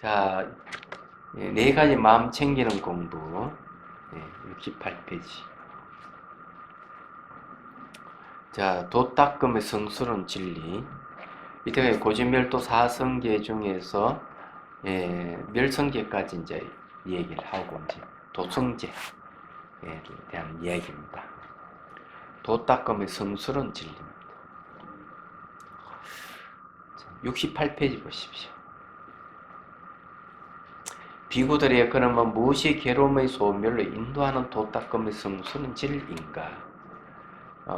자, 네 가지 마음 챙기는 공부. 68페이지. 자, 도 닦음의 성스러운 진리. 이때 고진멸도 4성계 중에서 멸성계까지 이제 얘기를 하고 이제 도성제에 대한 이야기입니다. 도 닦음의 성스러운 진리입니다. 68페이지 보십시오. 비구들의 그러면 무엇이 괴로움의 소멸로 인도하는 도 닦음의 성스러운 진리인가?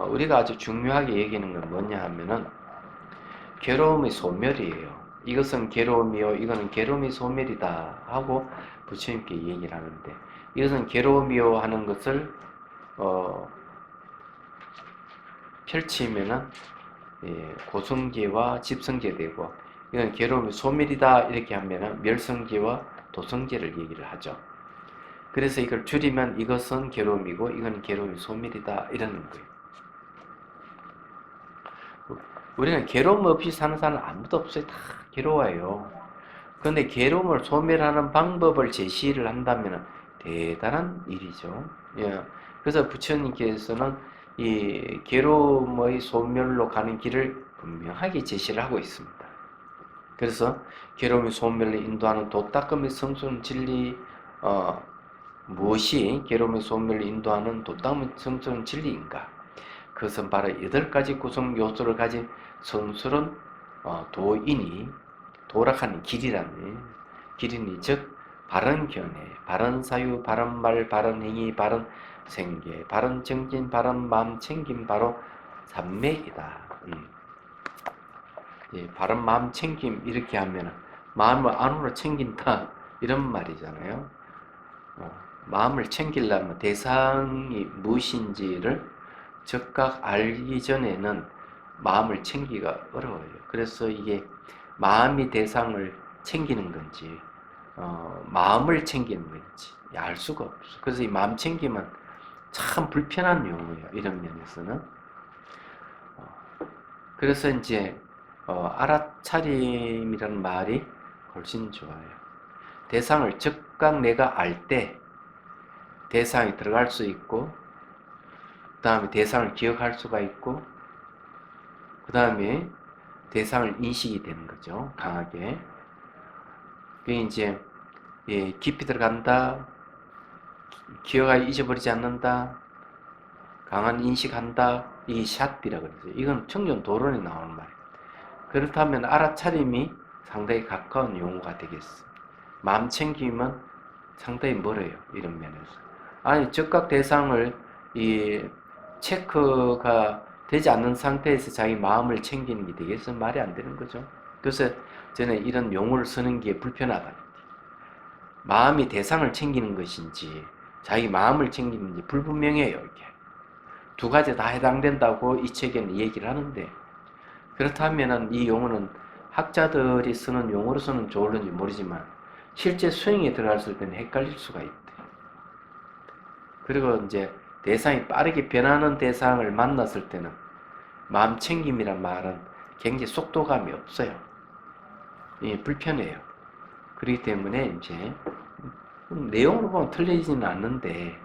우리가 아주 중요하게 얘기하는 건 뭐냐 하면은 괴로움의 소멸이에요. 이것은 괴로움이요, 이거는 괴로움의 소멸이다 하고 부처님께 얘기를 하는데, 이것은 괴로움이요 하는 것을 펼치면은 고성계와 집성계 되고, 이건 괴로움의 소멸이다 이렇게 하면은 멸성계와 도성계를 얘기를 하죠. 그래서 이걸 줄이면 이것은 괴로움이고 이건 괴로움의 소멸이다 이러는 거예요. 우리는 괴로움 없이 사는 사람은 아무도 없어요. 다 괴로워요. 그런데 괴로움을 소멸하는 방법을 제시를 한다면 대단한 일이죠. 예. 그래서 부처님께서는 이 괴로움의 소멸로 가는 길을 분명하게 제시를 하고 있습니다. 그래서 괴로움의 소멸을 인도하는 도 닦음의 성스러운 진리, 무엇이 괴로움의 소멸을 인도하는 도 닦음의 성스러운 진리인가? 그것은 바로 8가지 구성 요소를 가진 성스러운 도인이 도락하는 길이라는 길이니, 즉 바른 견해, 바른 사유, 바른 말, 바른 행위, 바른 생계, 바른 정진, 바른 마음 챙김, 바로 삼매이다. 바른 마음 챙김 이렇게 하면 마음을 안으로 챙긴다 이런 말이잖아요. 마음을 챙기려면 대상이 무엇인지를 즉각 알기 전에는 마음을 챙기기가 어려워요. 그래서 이게 마음이 대상을 챙기는 건지 마음을 챙기는 건지 알 수가 없어. 그래서 이 마음 챙기면 참 불편한 용어예요. 이런 면에서는. 그래서 이제 알아차림이라는 말이 훨씬 좋아요. 대상을 즉각 내가 알 때 대상이 들어갈 수 있고, 그 다음에 대상을 기억할 수가 있고, 그 다음에 대상을 인식이 되는 거죠. 강하게. 그게 이제 깊이 들어간다, 기억하기 잊어버리지 않는다, 강한 인식한다. 이 샷비라고 그러죠. 이건 청년 도론에 나오는 말이에요. 그렇다면 알아차림이 상당히 가까운 용어가 되겠습니다. 마음 챙김은 상당히 멀어요. 이런 면에서. 아니, 즉각 대상을 체크가 되지 않는 상태에서 자기 마음을 챙기는 게 되겠어? 말이 안 되는 거죠. 그래서 저는 이런 용어를 쓰는 게 불편하다. 마음이 대상을 챙기는 것인지 자기 마음을 챙기는지 불분명해요. 이게 두 가지 다 해당된다고 이 책에는 얘기를 하는데, 그렇다면 이 용어는 학자들이 쓰는 용어로서는 좋을는지 모르지만 실제 수행에 들어갔을 때는 헷갈릴 수가 있대. 그리고 이제 대상이 빠르게 변하는 대상을 만났을 때는 마음 챙김이란 말은 굉장히 속도감이 없어요. 불편해요. 그렇기 때문에 이제 내용으로 보면 틀리지는 않는데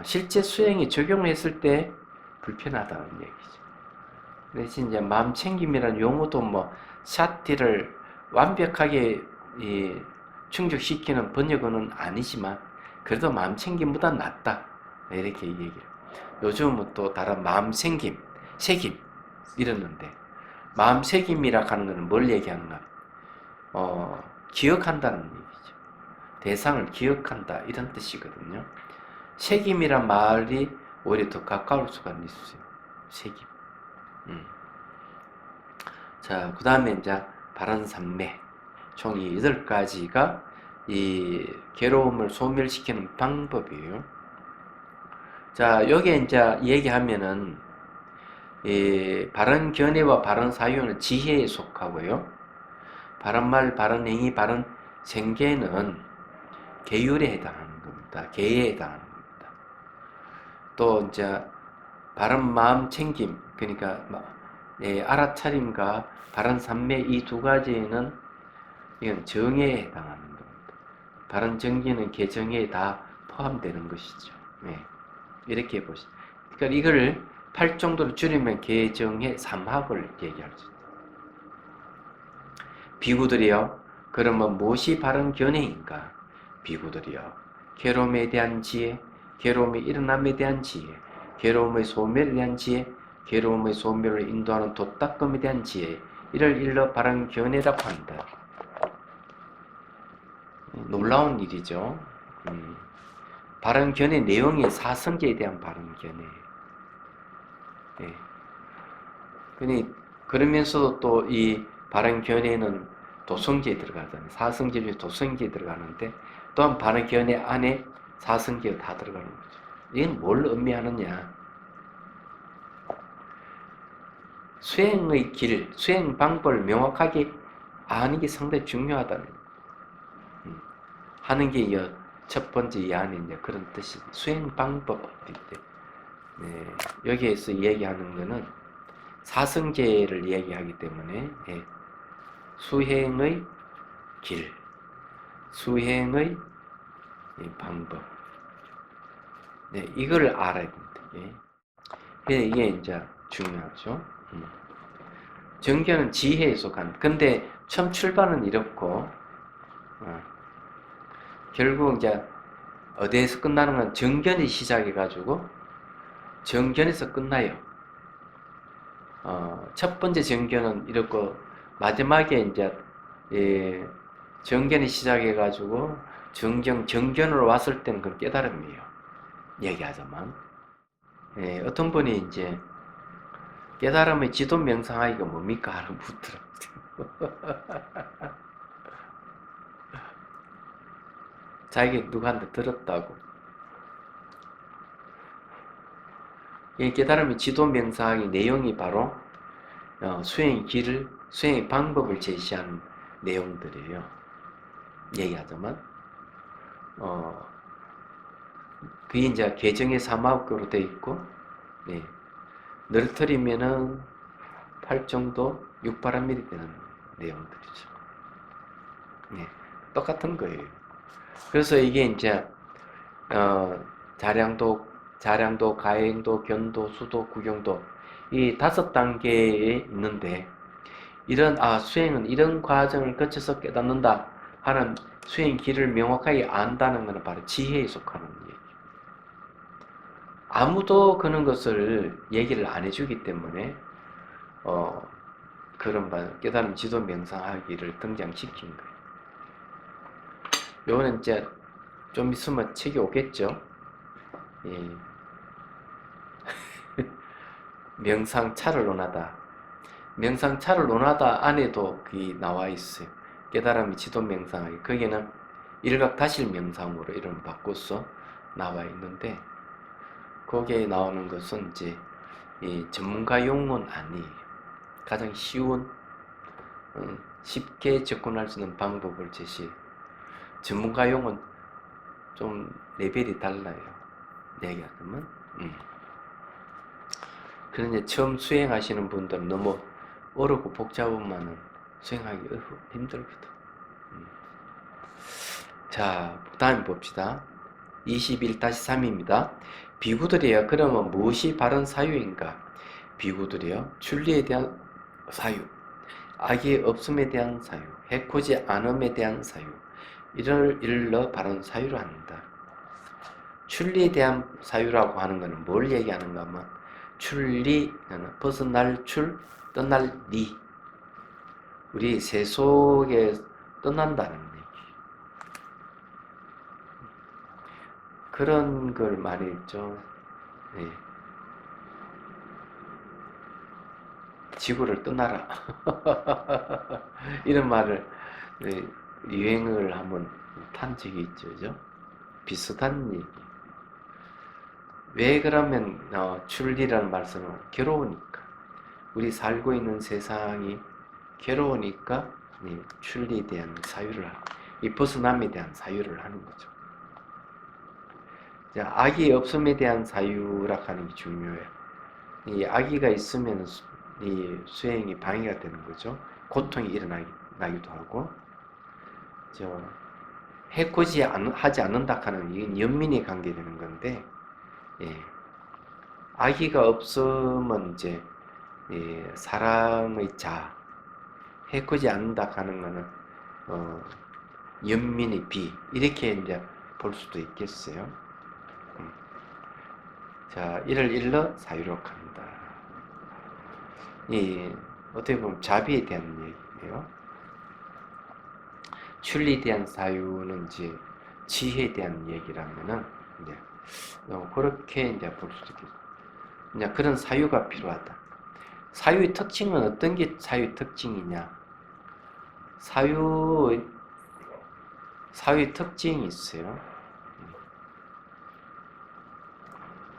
실제 수행에 적용했을 때 불편하다는 얘기죠. 대신 이제 마음 챙김이라는 용어도 뭐 샷디를 완벽하게 충족시키는 번역어는 아니지만 그래도 마음 챙김보다 낫다 이렇게 얘기해요. 요즘은 또 다른 마음 챙김, 새김 이러는데, 마음 새김이라 하는 것은 뭘 얘기하는가? 기억한다는 얘기죠. 대상을 기억한다 이런 뜻이거든요. 새김이란 말이 오히려 더 가까울 수가 있어요. 새김. 자, 그 다음에 이제 바른 삼매. 총 이 8가지가 이 괴로움을 소멸시키는 방법이에요. 자, 여기에 이제 얘기하면은 이 바른 견해와 바른 사유는 지혜에 속하고요. 바른 말, 바른 행위, 바른 생계는 계율에 해당하는 겁니다. 계에 해당하는 겁니다. 또 이제 바른 마음 챙김, 그러니까 알아차림과 바른 삼매 이 두 가지는 이건 정해에 해당하는 겁니다. 다른 정기는 개정에 다 포함되는 것이죠. 네. 이렇게 보시죠. 그러니까 이걸 8정도로 줄이면 개정의 삼합을 얘기할 수 있다. 비구들이요. 그러면 무엇이 바른 견해인가? 비구들이요. 괴로움에 대한 지혜, 괴로움의 일어남에 대한 지혜, 괴로움의 소멸에 대한 지혜, 괴로움의 소멸을 인도하는 도닦음에 대한 지혜, 이를 일러 바른 견해라고 한다. 놀라운 일이죠. 바른 견해 내용이 사성제에 대한 바른 견해예요. 네. 그러면서도 또 이 바른 견해는 도성제에 들어가잖아요. 사성제 중에 도성제에 들어가는데 또한 바른 견해 안에 사성제가 다 들어가는 거죠. 이건 뭘 의미하느냐? 수행의 길, 수행 방법을 명확하게 아는 게 상당히 중요하다는 하는 게 첫 번째 이 안에 이제 그런 뜻이 수행 방법인데 네, 여기에서 얘기하는 거는 사성제를 얘기하기 때문에 수행의 길, 수행의 방법 네, 이걸 알아야 됩니다. 이게 이제 중요하죠. 정견은 지혜에 속한 근데 처음 출발은 이렇고 결국 이제 어디에서 끝나는 건 정견이 시작해가지고 정견에서 끝나요. 첫 번째 정견은 이렇고 마지막에 이제 정견이 시작해가지고 정견으로 왔을 때는 그 깨달음이에요. 얘기하자면 어떤 분이 이제 깨달음의 지도 명상하기가 뭡니까? 하고 묻더라고요. 자기가 누구한테 들었다고. 이 깨달음의 지도 명상의 내용이 바로 수행의 길을, 수행의 방법을 제시하는 내용들이에요. 얘기하자면, 그게 이제 개정의 사마법으로 되어 있고, 네. 늘어뜨리면은 8정도 6바람밀이 되는 내용들이죠. 네. 똑같은 거예요. 그래서 이게 이제 자량도, 가행도, 견도, 수도, 구경도 이 5단계에 있는데 이런 수행은 이런 과정을 거쳐서 깨닫는다 하는 수행 길을 명확하게 안다는 것은 바로 지혜에 속하는 얘기예요. 아무도 그런 것을 얘기를 안 해주기 때문에 그런 깨달음 지도 명상하기를 등장시킨 거예요. 요거는 이제 좀 있으면 책이 오겠죠. 예. 명상차를 논하다. 명상차를 논하다 안에도 그게 나와 있어요. 깨달음이 지도 명상하기. 거기는 일각다실 명상으로 이름을 바꿔서 나와 있는데 거기에 나오는 것은 이제 이 전문가 용어는 아니에요. 가장 쉬운 쉽게 접근할 수 있는 방법을 제시해요. 전문가 용어는 좀 레벨이 달라요. 얘기하자면 그런데 처음 수행하시는 분들은 너무 어렵고 복잡하면은 수행하기 힘들거든. 자, 다음 봅시다. 21-3입니다. 비구들이여, 그러면 무엇이 바른 사유인가? 비구들이여, 출리에 대한 사유, 악의 없음에 대한 사유, 해코지 않음에 대한 사유, 이를 일러 바른 사유를 한다. 출리에 대한 사유라고 하는 것은 뭘 얘기하는가 하면 출리는 벗어날 출, 떠날 리. 우리 세속에 떠난다는 얘기. 그런 걸 많이 했죠. 네. 지구를 떠나라. 이런 말을 유행을 한번 탄 적이 있죠. 그죠? 비슷한 얘기. 왜 그러면 출리라는 말씀은 괴로우니까. 우리 살고 있는 세상이 괴로우니까 출리에 대한 사유를 이 벗어남에 대한 사유를 하는 거죠. 자, 악이 없음에 대한 사유라 하는 게 중요해요. 이 악의가 있으면 이 수행이 방해가 되는 거죠. 고통이 일어나기도 하고 해코지 하지 않는다 하는 이건 연민이 관계되는 건데, 예. 아기가 없으면 이제 사랑의 자, 해코지 않는다 하는 거는 연민의 비 이렇게 이제 볼 수도 있겠어요. 자, 이를 일러 사유록한다. 이 어떻게 보면 자비에 대한 얘기예요. 출리에 대한 사유는 이제 지혜에 대한 얘기라면은 이제 그렇게 이제 볼 수도 있겠어요. 이제 그런 사유가 필요하다. 사유의 특징은 어떤 게 사유의 특징이냐? 사유의 특징이 있어요.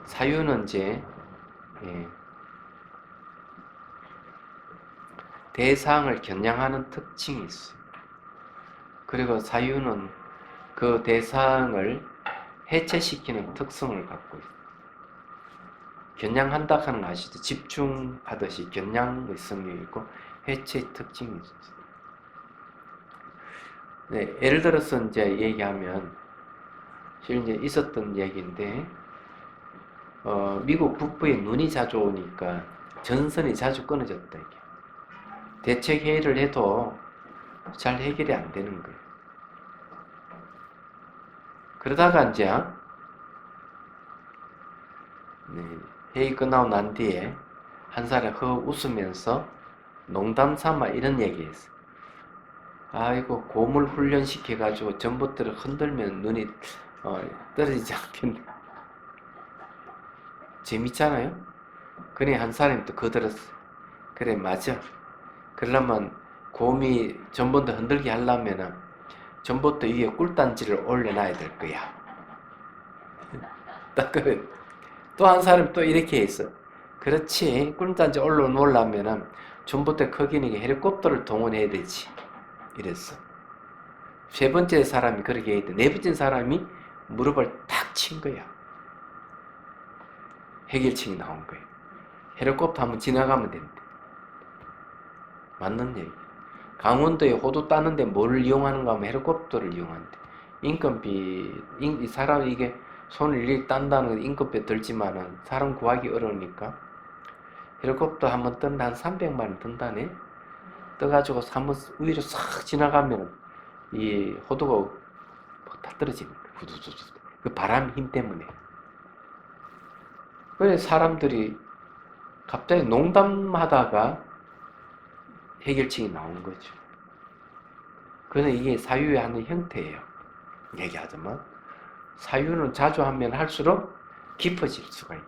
사유는 이제 대상을 겨냥하는 특징이 있어요. 그리고 사유는 그 대상을 해체시키는 특성을 갖고 있어요. 겨냥한다 하는 거 아시죠? 집중하듯이 겨냥의 성격이 있고 해체의 특징이 있어요. 네, 예를 들어서 이제 얘기하면 실제 있었던 얘기인데 미국 북부에 눈이 자주 오니까 전선이 자주 끊어졌다 이게. 대책 회의를 해도 잘 해결이 안 되는 거예요. 그러다가 이제 회의 끝나고 난 뒤에 한 사람이 웃으면서 농담 삼아 이런 얘기했어. 아이고 고물 훈련시켜가지고 전봇대를 흔들면 눈이 떨어지지 않겠네. 재밌잖아요? 그래 한 사람이 또 거들었어. 그래 맞아. 그러려면 곰이 전봇대 흔들게 하려면은 전봇대 위에 꿀단지를 올려놔야 될 거야. 딱 그래. 또 한 사람이 또 이렇게 했어. 그렇지. 꿀단지 올려놓으려면은 전봇대 크기니까 헬리콥터를 동원해야 되지. 이랬어. 세 번째 사람이 그렇게 했대. 네 번째 사람이 무릎을 탁 친 거야. 해결책이 나온 거예요. 헬리콥터 한번 지나가면 된대. 맞는 얘기. 강원도에 호두 따는데 뭘 이용하는가 하면 헬리콥터를 이용한대. 인건비, 이 사람 이게 손을 일일이 딴다는 건 인건비 들지만은 사람 구하기 어려우니까 헬리콥터 한번 뜬다 한 300만 원 든다네. 떠가지고 한번 위로 싹 지나가면 이 호두가 다 떨어지는 거야. 후두두두. 그 바람 힘 때문에. 그래 사람들이 갑자기 농담하다가 해결책이 나온 거죠. 그는 이게 사유의 하는 형태예요. 얘기하자면 사유는 자주 하면 할수록 깊어질 수가 있다.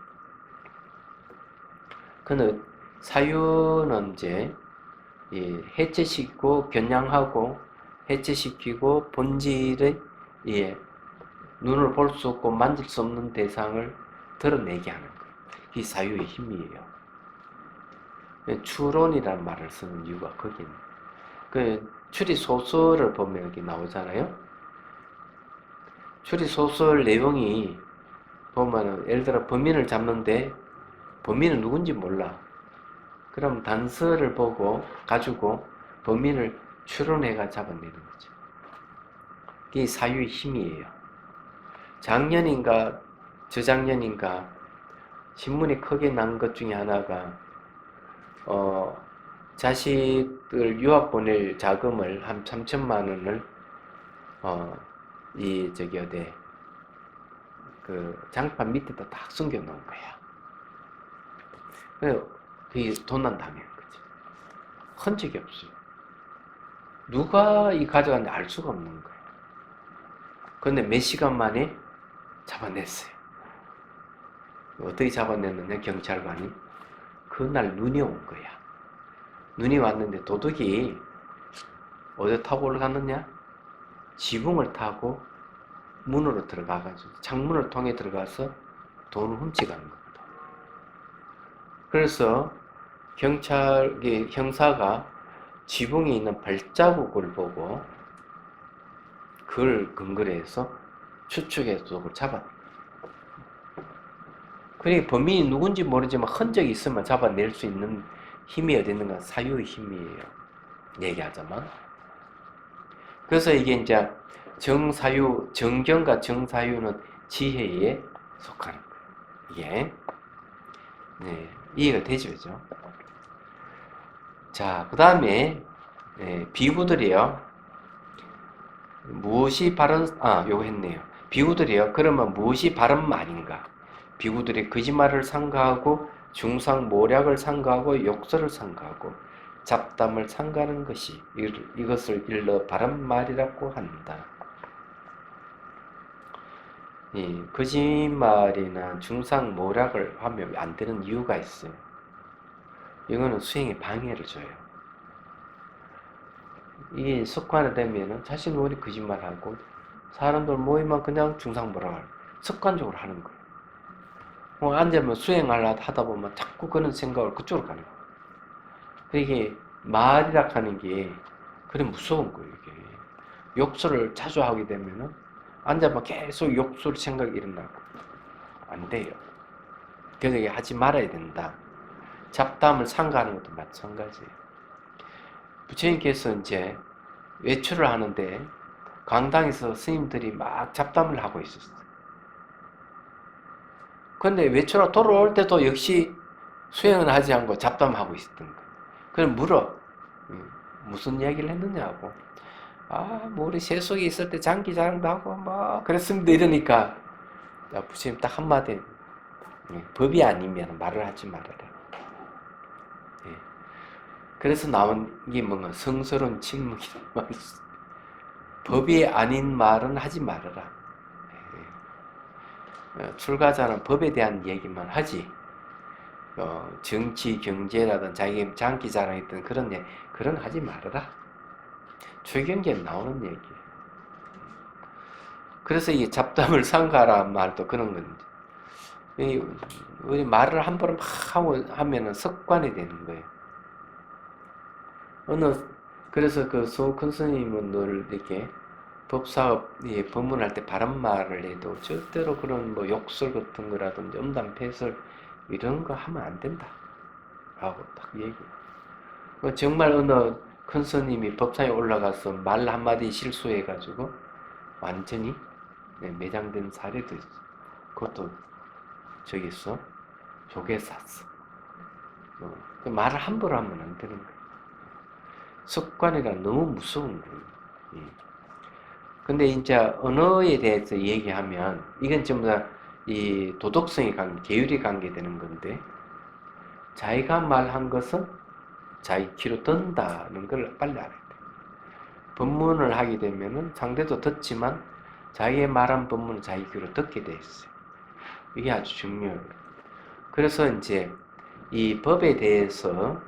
그는 사유는 이제 해체시키고 겨냥하고 해체시키고 본질의 눈을 볼 수 없고 만질 수 없는 대상을 드러내게 하는 거예요. 이 사유의 힘이에요. 추론이라는 말을 쓰는 이유가 거기는. 그 추리 소설을 보면 여기 나오잖아요. 추리 소설 내용이 보면은 예를 들어 범인을 잡는데 범인은 누군지 몰라. 그럼 단서를 보고 가지고 범인을 추론해가 잡아내는 거죠. 이게 사유의 힘이에요. 작년인가 저작년인가 신문이 크게 난 것 중에 하나가 자식을 유학 보낼 자금을 한 3천만 원을 그 장판 밑에다 딱 숨겨 놓은 거야. 그래서 그게 돈 난다면 거지. 흔적이 없어요. 누가 이 가져갔는지 알 수가 없는 거예요. 그런데 몇 시간 만에 잡아냈어요. 어떻게 잡아냈느냐 경찰관이. 그날 눈이 온 거야. 눈이 왔는데 도둑이 어디 타고 올라갔느냐? 지붕을 타고 문으로 들어가가지고 창문을 통해 들어가서 돈을 훔쳐가는 겁니다. 그래서 형사가 지붕에 있는 발자국을 보고 그걸 근거로 해서 추측해서 도둑을 잡았다. 그러니까 범인이 누군지 모르지만 흔적이 있으면 잡아낼 수 있는 힘이 어디 있는가? 사유의 힘이에요. 얘기하자면. 그래서 이게 이제 정사유, 정경과 정사유는 지혜에 속하는 거예요. 이게. 네, 이해가 되죠, 그죠? 자, 그 다음에, 비구들이요. 무엇이 바른, 요거 했네요. 비구들이요. 그러면 무엇이 바른 말인가? 비구들이 거짓말을 삼가하고, 중상모략을 삼가하고, 욕설을 삼가하고, 잡담을 삼가하는 것이 이것을 일러 바른 말이라고 한다. 이 거짓말이나 중상모략을 하면 안 되는 이유가 있어요. 이거는 수행에 방해를 줘요. 이게 습관이 되면은 자신 모르게 거짓말하고 사람들 모이면 그냥 중상모략을 습관적으로 하는 거예요. 앉으면 수행하려다 하다 보면 자꾸 그런 생각을 그쪽으로 가는 거예요. 이게 말이라 하는 게 그래 무서운 거예요. 이게 욕설을 자주 하게 되면은 앉아면 계속 욕설 생각이 일어나고 안 돼요. 그래서 이게 하지 말아야 된다. 잡담을 삼가하는 것도 마찬가지예요. 부처님께서 이제 외출을 하는데 강당에서 스님들이 막 잡담을 하고 있었어요. 그런데 외출하고 돌아올 때도 역시 수행을 하지 않고 잡담하고 있었던 거예요. 그럼 물어. 무슨 이야기를 했느냐고. 뭐 우리 세속에 있을 때 장기자랑도 하고 막 그랬습니다. 이러니까 부처님 딱 한마디 법이 아니면 말을 하지 말아라. 그래서 나온 게 뭔가 성스러운 침묵이란 말이 있어. 법이 아닌 말은 하지 말아라. 출가자는 법에 대한 얘기만 하지. 정치, 경제라든 자기 장기 자랑했던 그런 하지 말아라. 출경기에 나오는 얘기. 그래서 이 잡담을 삼가라는 말도 그런 건데. 우리 말을 함부로 막 하면은 습관이 되는 거예요. 그래서 그 소큰 스님은 늘 이렇게 법사업, 법문할 때 바른 말을 해도 절대로 그런 뭐 욕설 같은 거라든지 음담 패설 이런 거 하면 안 된다. 라고 딱 얘기해요. 정말 어느 큰 스님이 법상에 올라가서 말 한마디 실수해가지고 완전히 매장된 사례도 있어. 그것도 저기서 조개 샀어. 그 말을 함부로 하면 안 되는 거예요. 습관이라 너무 무서운 거예요. 근데 이제 언어에 대해서 얘기하면 이건 전부 다 이 도덕성이 계율이 관계되는 건데 자기가 말한 것은 자기 귀로 든다는 걸 빨리 알아야 돼. 법문을 하게 되면은 상대도 듣지만 자기의 말한 법문은 자기 귀로 듣게 돼 있어요. 이게 아주 중요해요. 그래서 이제 이 법에 대해서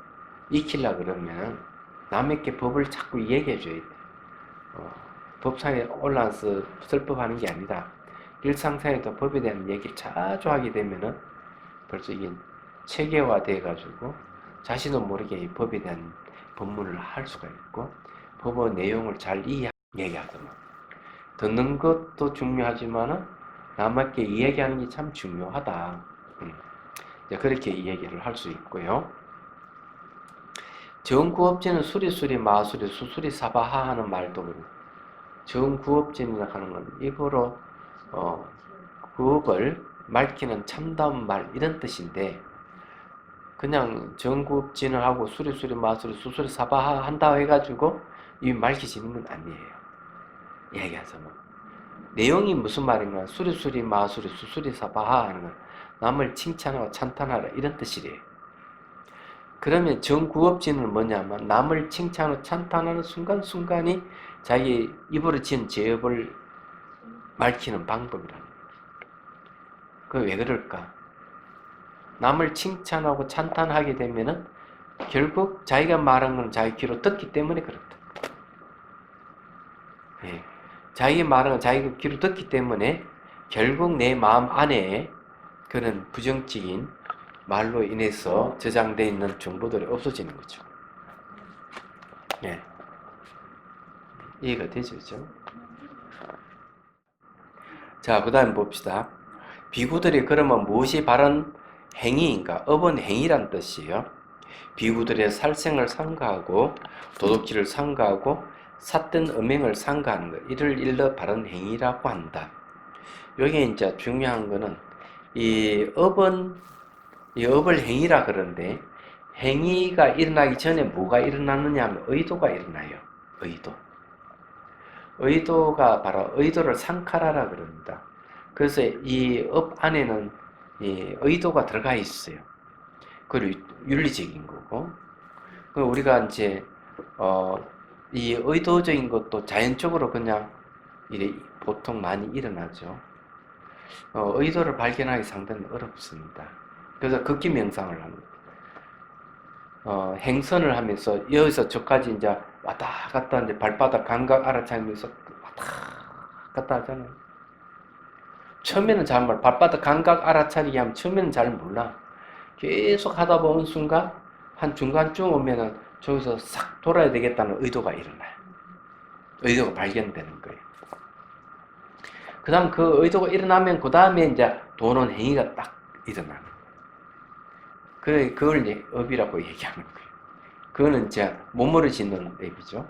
익히려고 그러면 남에게 법을 자꾸 얘기해 줘야 돼. 법상에 올라와서 설법하는 게 아니라 일상생활에도 법에 대한 얘기를 자주 하게 되면은 벌써 이게 체계화 돼가지고 자신도 모르게 이 법에 대한 법문을 할 수가 있고 법의 내용을 잘 얘기하더만 듣는 것도 중요하지만은 남에게 이야기하는 게 참 중요하다. 그렇게 이야기를 할 수 있고요. 정구업진은 수리수리 마수리 수수리 사바하 하는 말도 그렇고 정구업진이라고 하는 건 입으로 구업을 밝히는 참다운 말 이런 뜻인데 그냥 정구업진을 하고 수리수리 마수리 수수리 사바하 한다고 해가지고 이 밝히지는 건 아니에요. 얘기하자면 내용이 무슨 말인가 수리수리 마수리 수수리 사바하 하는 건 남을 칭찬하고 찬탄하라 이런 뜻이래요. 그러면 정구업진은 뭐냐면 남을 칭찬하고 찬탄하는 순간순간이 자기 입으로 지은 죄업을 밝히는 방법이라는 거예요. 그게 왜 그럴까? 남을 칭찬하고 찬탄하게 되면은 결국 자기가 말한 건 자기 귀로 듣기 때문에 그렇다. 자기 말한 건 자기 귀로 듣기 때문에 결국 내 마음 안에 그런 부정적인 말로 인해서 저장되어 있는 정보들이 없어지는 거죠. 이해가 되죠? 그죠? 자, 그 다음 봅시다. 비구들이 그러면 무엇이 바른 행위인가? 업은 행위란 뜻이에요. 비구들의 살생을 삼가하고 도덕질을 삼가하고 삿된 음행을 상가하는 것, 이를 일러 바른 행위라고 한다. 여기 이제 중요한 거는 이 업을 행위라 그러는데, 행위가 일어나기 전에 뭐가 일어나느냐 하면 의도가 일어나요. 의도가 바로 의도를 상카라라 그럽니다. 그래서 이 업 안에는 이 의도가 들어가 있어요. 그리고 윤리적인 거고, 우리가 이제 이 의도적인 것도 자연적으로 그냥 이래 보통 많이 일어나죠. 의도를 발견하기 상당히 어렵습니다. 그래서 극기 명상을 합니다. 행선을 하면서 여기서 저까지 이제 왔다 갔다 이제 발바닥 감각 알아차리면서 왔다 갔다 하잖아요. 처음에는 잘 발바닥 감각 알아차리기 하면 처음에는 잘 몰라. 계속 하다 보는 순간 한 중간쯤 오면은 저기서 싹 돌아야 되겠다는 의도가 일어나요. 의도가 발견되는 거예요. 그 다음 그 의도가 일어나면 그 다음에 이제 도는 행위가 딱 일어나는 거예요. 그걸 이제 업이라고 얘기하는 거예요. 그거는 이제 몸으로 짓는 앱이죠.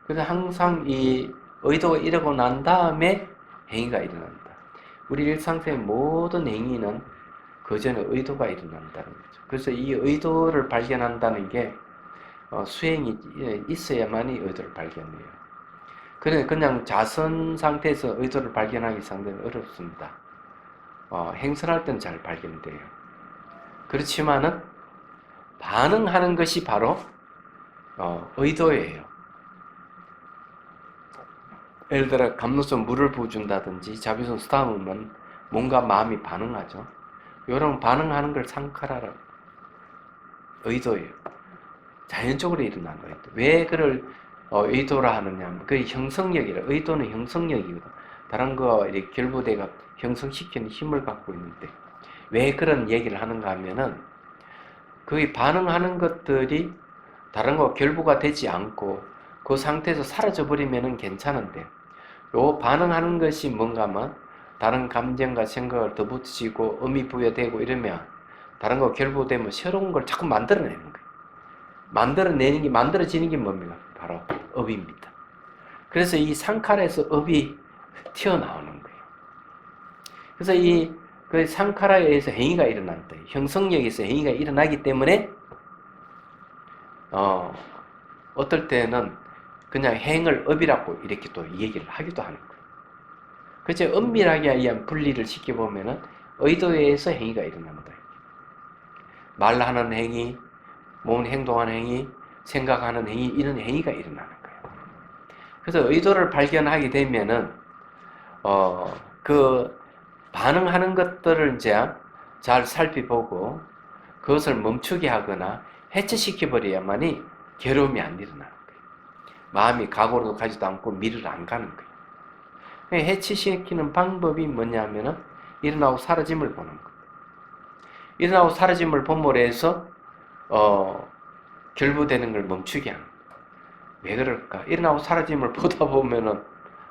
그래서 항상 이 의도가 일어나고 난 다음에 행위가 일어난다. 우리 일상생의 모든 행위는 그 전에 의도가 일어난다는 거죠. 그래서 이 의도를 발견한다는 게 수행이 있어야만이 의도를 발견해요. 그냥 자선 상태에서 의도를 발견하기 상당히 어렵습니다. 행선할 때는 잘 발견돼요. 그렇지만은 반응하는 것이 바로 의도예요. 예를 들어 감로선 물을 부어준다든지 자비선 스타우면 뭔가 마음이 반응하죠. 이런 반응하는 걸 상카라라고 의도예요. 자연적으로 일어나는 거예요. 왜 그걸 의도라 하느냐? 그 형성력이라. 의도는 형성력이거든. 다른 거 이렇게 결부대가 형성시키는 힘을 갖고 있는데 왜 그런 얘기를 하는가 하면은 그 반응하는 것들이 다른 거 결부가 되지 않고 그 상태에서 사라져 버리면은 괜찮은데 요 반응하는 것이 뭔가 하면 다른 감정과 생각을 더 붙이고 의미 부여되고 이러면 다른 거 결부되면 새로운 걸 자꾸 만들어내는 거예요. 만들어지는 게 뭡니까? 바로 업입니다. 그래서 이 상카라에서 업이 튀어나오는 거예요. 그래서 그 상카라에 의해서 행위가 일어난다. 형성력에서 행위가 일어나기 때문에 어떨 때는 그냥 행을 업이라고 이렇게 또 얘기를 하기도 하는 거예요. 그래서 엄밀하게 의한 분리를 시켜보면은 의도에 의해서 행위가 일어난다. 말하는 행위, 몸 행동하는 행위, 생각하는 행위, 이런 행위가 일어나는 거예요. 그래서 의도를 발견하게 되면은 그 반응하는 것들을 이제 잘 살펴보고 그것을 멈추게 하거나 해체시켜버려야만이 괴로움이 안 일어나는 거예요. 마음이 각오로 가지도 않고 미를 안 가는 거예요. 해체시키는 방법이 뭐냐면은 일어나고 사라짐을 보는 거예요. 일어나고 사라짐을 본물로 해서 결부되는 걸 멈추게 하는 거예요. 왜 그럴까? 일어나고 사라짐을 보다 보면은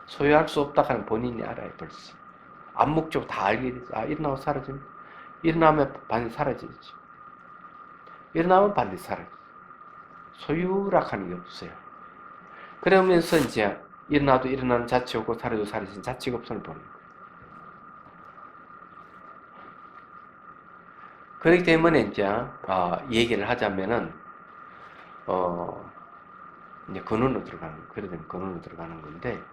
소유할 수 없다 하는 본인이 알아요, 벌써. 암묵적으로 다 알게 돼서, 일어나고 사라짐. 일어나면 반드시 사라지지. 일어나면 반드시 사라지지. 소유라 하는 게 없어요. 그러면서 이제 일어나도 일어나는 자체고 사라져도 사라지는 자체가 없음을 보는 거예요. 그렇기 때문에 이제 얘기를 하자면은 이제 근원으로 들어가는 거예요. 그래 되면 근원으로 들어가는 건데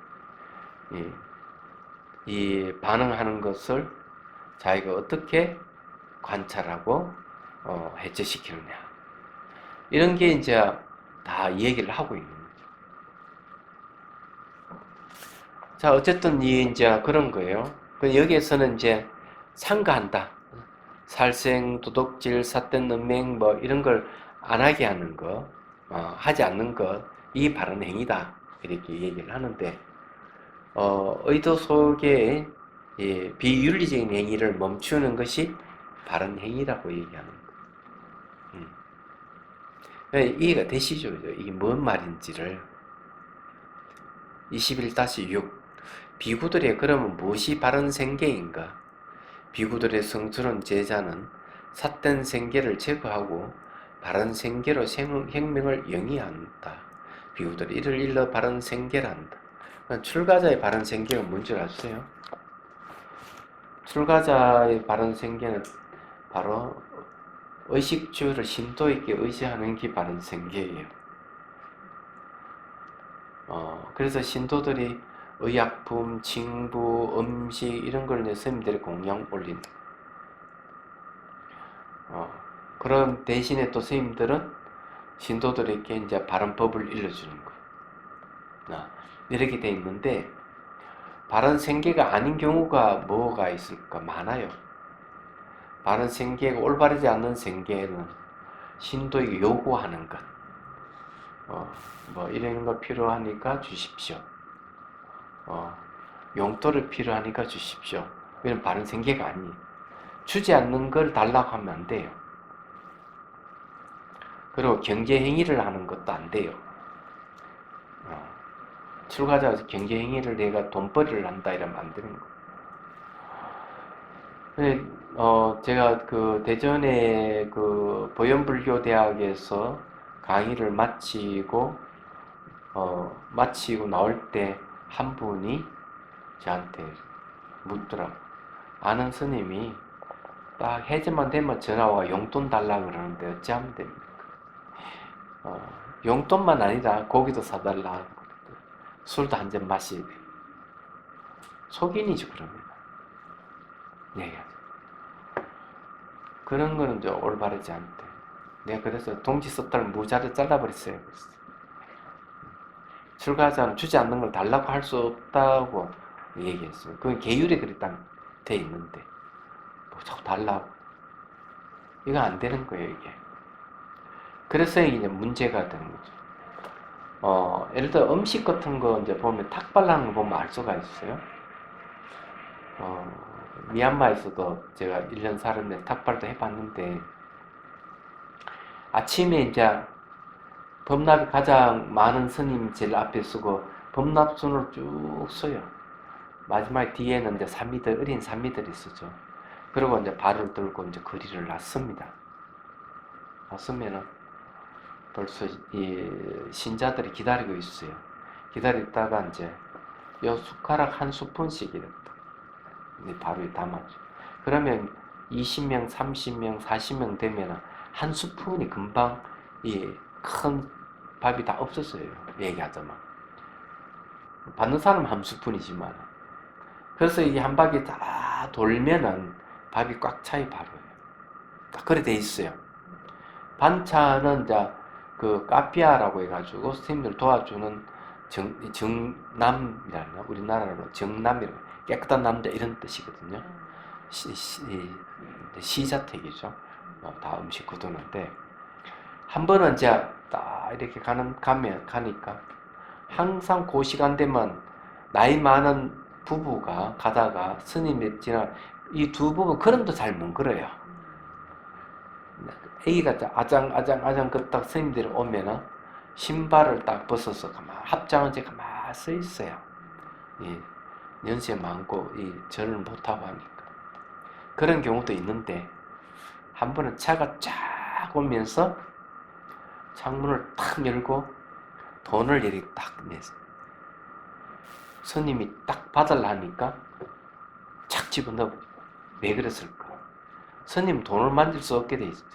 이 반응하는 것을 자기가 어떻게 관찰하고 해체시키느냐 이런 게 이제 다 얘기를 하고 있는 거죠. 자, 어쨌든 이제 그런 거예요. 여기에서는 이제 상가한다. 살생, 도둑질, 삿된 음행 뭐 이런 걸 안 하게 하는 거, 하지 않는 것, 이 바른 행위다 이렇게 얘기를 하는데 의도 속에 비윤리적인 행위를 멈추는 것이 바른 행위라고 얘기하는 거예요. 이해가 되시죠? 이게 뭔 말인지를. 21-6 비구들의 그러면 무엇이 바른 생계인가? 비구들의 성스러운 제자는 삿된 생계를 제거하고 바른 생계로 생명을 영위한다. 비유들 이를 일러 바른 생계란다. 출가자의 바른 생계가 뭔지 아세요? 출가자의 바른 생계는 바로 의식주를 심도 있게 의지하는 게 바른 생계예요. 그래서 신도들이 의약품, 징부, 음식 이런 걸 스님들이 공양 올린다. 그런 대신에 또 스님들은 신도들에게 이제 바른 법을 일러주는 거. 이렇게 돼 있는데 바른 생계가 아닌 경우가 뭐가 있을까? 많아요. 바른 생계가 올바르지 않는 생계는 신도에게 요구하는 것. 뭐 이런 거 필요하니까 주십시오. 용돈을 필요하니까 주십시오. 이건 바른 생계가 아니에요. 주지 않는 걸 달라고 하면 안 돼요. 그리고 경제행위를 하는 것도 안 돼요. 출가자가 경제행위를 내가 돈벌이를 한다 이러면 안 되는 거예요. 제가 그 대전의 그 보현불교대학에서 강의를 마치고 나올 때 한 분이 저한테 묻더라고. 아는 스님이 딱 해제만 되면 전화와 용돈 달라 그러는데 어찌하면 됩니까? 용돈만 아니라 고기도 사달라. 술도 한 잔 마시게 돼. 속인이죠, 그러면. 네. 그런 거는 좀 올바르지 않대. 내가 그래서 동지 썼다를 무자를 잘라버렸어요. 그랬어. 출가자는 주지 않는 걸 달라고 할 수 없다고 얘기했어요. 그건 계율에 그랬다 돼 있는데 뭐 자꾸 달라고. 이거 안 되는 거예요, 이게. 그래서 이제 문제가 되는 거죠. 예를 들어 음식 같은 거 이제 보면 탁발라는 거 보면 알 수가 있어요. 미얀마에서도 제가 1년 살았는데 탁발도 해봤는데 아침에 이제 법납이 가장 많은 스님 제일 앞에 서고 법납순을 쭉 써요. 마지막에 뒤에는 이제 산미들, 어린 산미들이 쓰죠. 그리고 이제 발을 들고 이제 거리를 놨습니다. 놨으면은 벌써 이 신자들이 기다리고 있어요. 기다리다가 이제 요 숟가락 한 스푼씩 이렇게 바로 담아줘. 그러면 20명, 30명, 40명 되면 한 스푼이 금방 이 큰 밥이 다 없었어요. 얘기하자면. 받는 사람은 한 스푼이지만. 그래서 이게 한 바퀴 다 돌면은 밥이 꽉 차요, 바로요. 딱 그래 돼 있어요. 반찬은 이제 그 카피아라고 해가지고 스님들 도와주는 정남이라나 우리나라로 정남이라고 깨끗한 남자 이런 뜻이거든요. 시자택이죠. 다 음식 거두는데 한 번은 이제 딱 이렇게 가니까 항상 그 시간 되면 나이 많은 부부가 가다가 스님이 지나 이 두 부부 걸음도 잘 못 걸어요. A가 아장 딱 스님들이 오면은 신발을 딱 벗어서 합장은 제가 가만히 서 있어요. 예, 연세 많고 절을 못하고 하니까 그런 경우도 있는데 한 번은 차가 쫙 오면서 창문을 탁 열고 돈을 이렇게 딱 내서 스님이 딱 받으려니까 착 집어넣어. 왜 그랬을까? 스님 돈을 만질 수 없게 돼 있어요.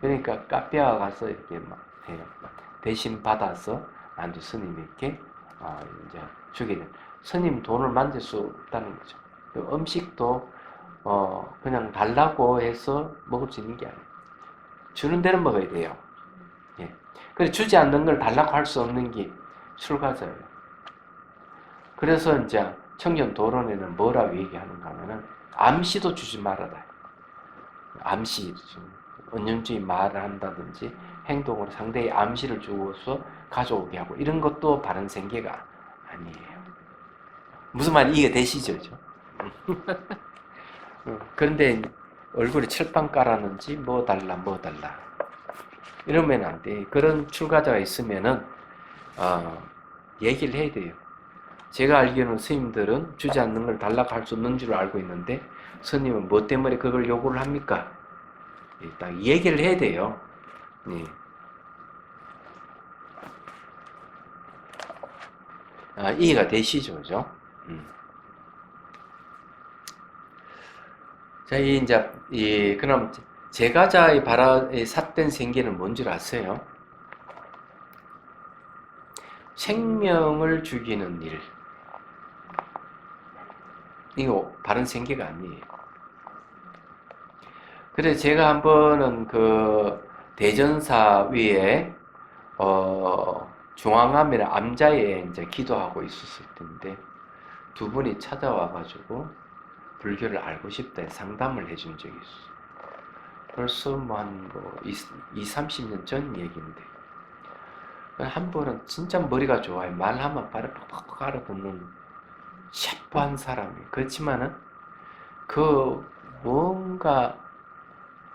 그러니까 카페에 가서 이렇게 막 해요. 대신 받아서 안주 스님에게 이제 주게 돼. 스님 돈을 만질 수 없다는 거죠. 음식도 그냥 달라고 해서 먹을 수 있는 게 아니에요. 주는 대로 먹어야 돼요. 예. 그래 주지 않는 걸 달라고 할 수 없는 게 출가자예요. 그래서 이제 청년 도론에는 뭐라고 얘기하는가 하면은 암시도 주지 말아라. 암시, 은연주의 말을 한다든지 행동으로 상대의 암시를 주고서 가져오게 하고 이런 것도 바른 생계가 아니에요. 무슨 말이 이해되시죠? 그런데 얼굴에 철판 깔았는지 뭐 달라 이러면 안 돼. 그런 출가자가 있으면은 얘기를 해야 돼요. 제가 알기로는 스님들은 주지 않는 걸 달라고 할 수 없는 줄 알고 있는데 스님은 뭐 때문에 그걸 요구를 합니까? 딱 얘기를 해야 돼요. 네. 이해가 되시죠, 그죠? 자, 그럼 제가자의 이 삿된 생계는 뭔 줄 아세요? 생명을 죽이는 일. 이거 바른 생계가 아니에요. 그래서 제가 한 번은 그 대전사 위에 중앙암이나 암자에 이제 기도하고 있었을 텐데 두 분이 찾아와가지고 불교를 알고 싶다 상담을 해준 적이 있어요. 벌써 뭐 30년 전 얘기인데 한 번은 진짜 머리가 좋아요. 말하면 바로 팍팍팍 알아듣는 셰프한 사람이. 그렇지만은 그 뭔가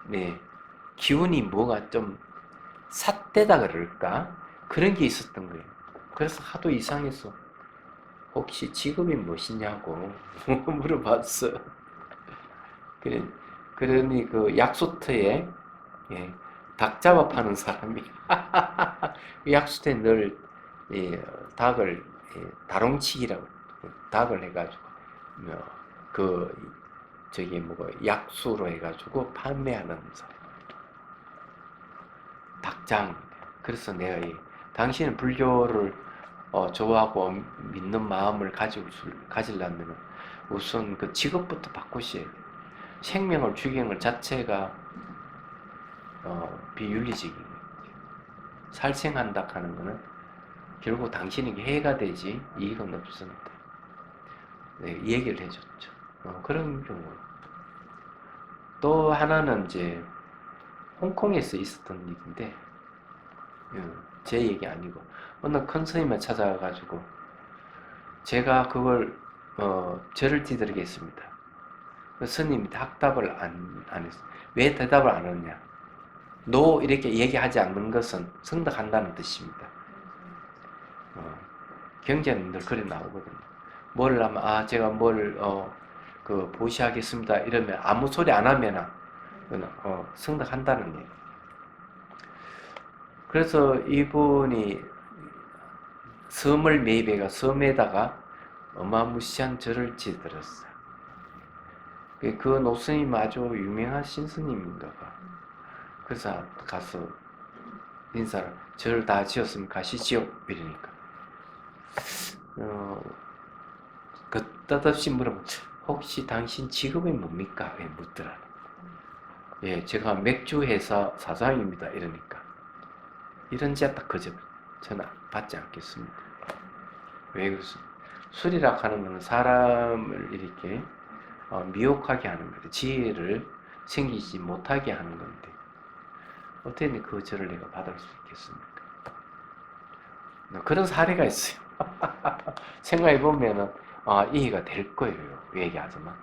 네 기운이 뭐가 좀 삿대다 그럴까? 그런 게 있었던 거예요. 그래서 하도 이상해서 혹시 직업이 무엇이냐고 물어봤어. 그러니 그 약수터에 닭 잡아 파는 사람이 약수터에 늘 닭을 다롱치기라고 닭을 해가지고 그 저기 뭐고 약수로 해가지고 판매하는 사람. 닭장. 그래서 내가 당신은 불교를 좋아하고 믿는 마음을 가지려면 우선 그 직업부터 바꾸셔야 돼. 생명을 죽이는 것 자체가 비윤리적인 거예요. 살생한다 하는 거는 결국 당신에게 해가 되지 이익은 없습니다. 네, 이 얘기를 해줬죠. 그런 경우. 또 하나는 이제 홍콩에서 있었던 일인데 제 얘기 아니고 어느 큰 스님을 찾아가지고 제가 그걸 절을 드리겠습니다. 그 스님이 답답을 안 했어요. 왜 대답을 안 하느냐? 노 이렇게 얘기하지 않는 것은 성덕한다는 뜻입니다. 경제는 늘 그래 나오거든요. 뭘 하면 제가 그 보시하겠습니다 이러면 아무 소리 안 하면 성덕한다는 얘기. 그래서 이분이 섬을 매입해가 섬에다가 어마무시한 절을 지들었어요. 그 노스님 아주 유명한 신스님인가 봐. 그래서 가서 인사를 절을 다 지었으면 가시지요 이러니까 그 뜻없이 물어보면 혹시 당신 직업이 뭡니까? 묻더라. 예, 제가 맥주 회사 사장입니다 이러니까 이런 지야 딱 거짓말. 저는 받지 않겠습니다. 왜 그러세요? 술이라 하는 것은 사람을 이렇게 미혹하게 하는 거예요. 지혜를 생기지 못하게 하는 건데 어떻게 그 절을 내가 받을 수 있겠습니까? 그런 사례가 있어요. 생각해 보면은 이해가 될 거예요. 얘기하지만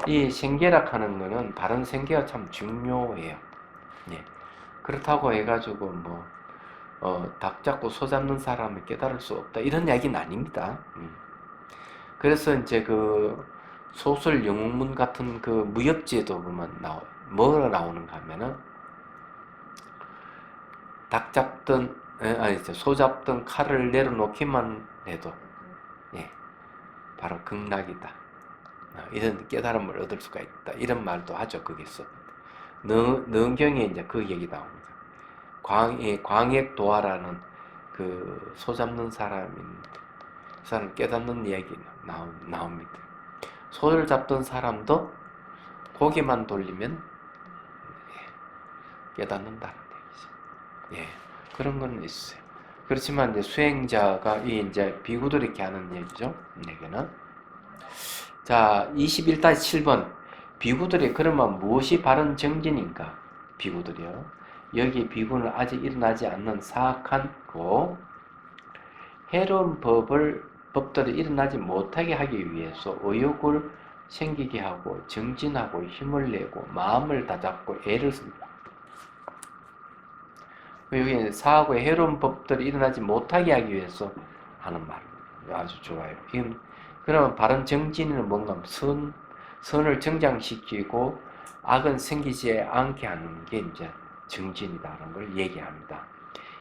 이 생계락 하는 거는 바른 생계가 참 중요해요. 예. 그렇다고 해가지고 닭 잡고 소 잡는 사람을 깨달을 수 없다 이런 이야기는 아닙니다. 그래서 이제 그 소설 영웅문 같은 그 무협지에도 보면 뭐가 나오는가 하면은 닭 잡던 소 잡던 칼을 내려놓기만 해도 바로 극락이다. 이런 깨달음을 얻을 수가 있다. 이런 말도 하죠. 거기서 능경에 이제 그 얘기 나옵니다. 광액도화라는 그 소 잡는 사람 깨닫는 이야기 나옵니다. 소를 잡던 사람도 고개만 돌리면 깨닫는다는 얘기죠. 예, 그런 건 있어요. 그렇지만 이제 수행자가 이제 비구들이 이렇게 하는 얘기죠. 얘기는 자 21-7번 비구들이 그러면 무엇이 바른 정진인가? 비구들이요. 여기 비구는 아직 일어나지 않는 사악한 해로운 법들이 일어나지 못하게 하기 위해서 의욕을 생기게 하고 정진하고 힘을 내고 마음을 다잡고 애를 씁니다. 여기 사하고 해로운 법들이 일어나지 못하게 하기 위해서 하는 말 아주 좋아요. 그러면 바른 정진은 뭔가 선을 정장시키고 악은 생기지 않게 하는 게 이제 정진이다라는 걸 얘기합니다.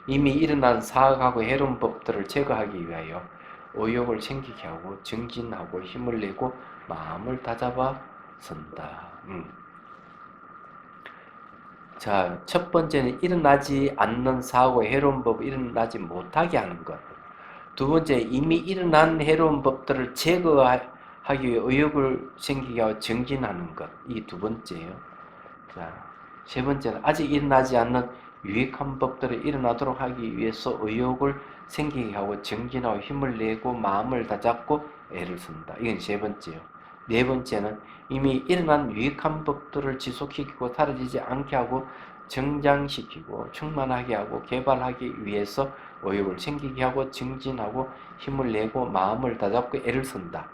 이미 일어난 사악하고 해로운 법들을 제거하기 위하여 의욕을 생기게 하고 정진하고 힘을 내고 마음을 다잡아 선다. 자, 첫 번째는 일어나지 않는 사고의 해로운 법을 일어나지 못하게 하는 것. 두 번째, 이미 일어난 해로운 법들을 제거하기 위해 의욕을 생기게 하고 정진하는 것. 이 두 번째예요. 자, 세 번째는 아직 일어나지 않는 유익한 법들을 일어나도록 하기 위해서 의욕을 생기게 하고 정진하고 힘을 내고 마음을 다잡고 애를 쓴다. 이건 세 번째요. 네 번째는 이미 일어난 유익한 법들을 지속시키고 사라지지 않게 하고 정장시키고 충만하게 하고 개발하기 위해서 의욕을 생기게 하고 정진하고 힘을 내고 마음을 다잡고 애를 쓴다.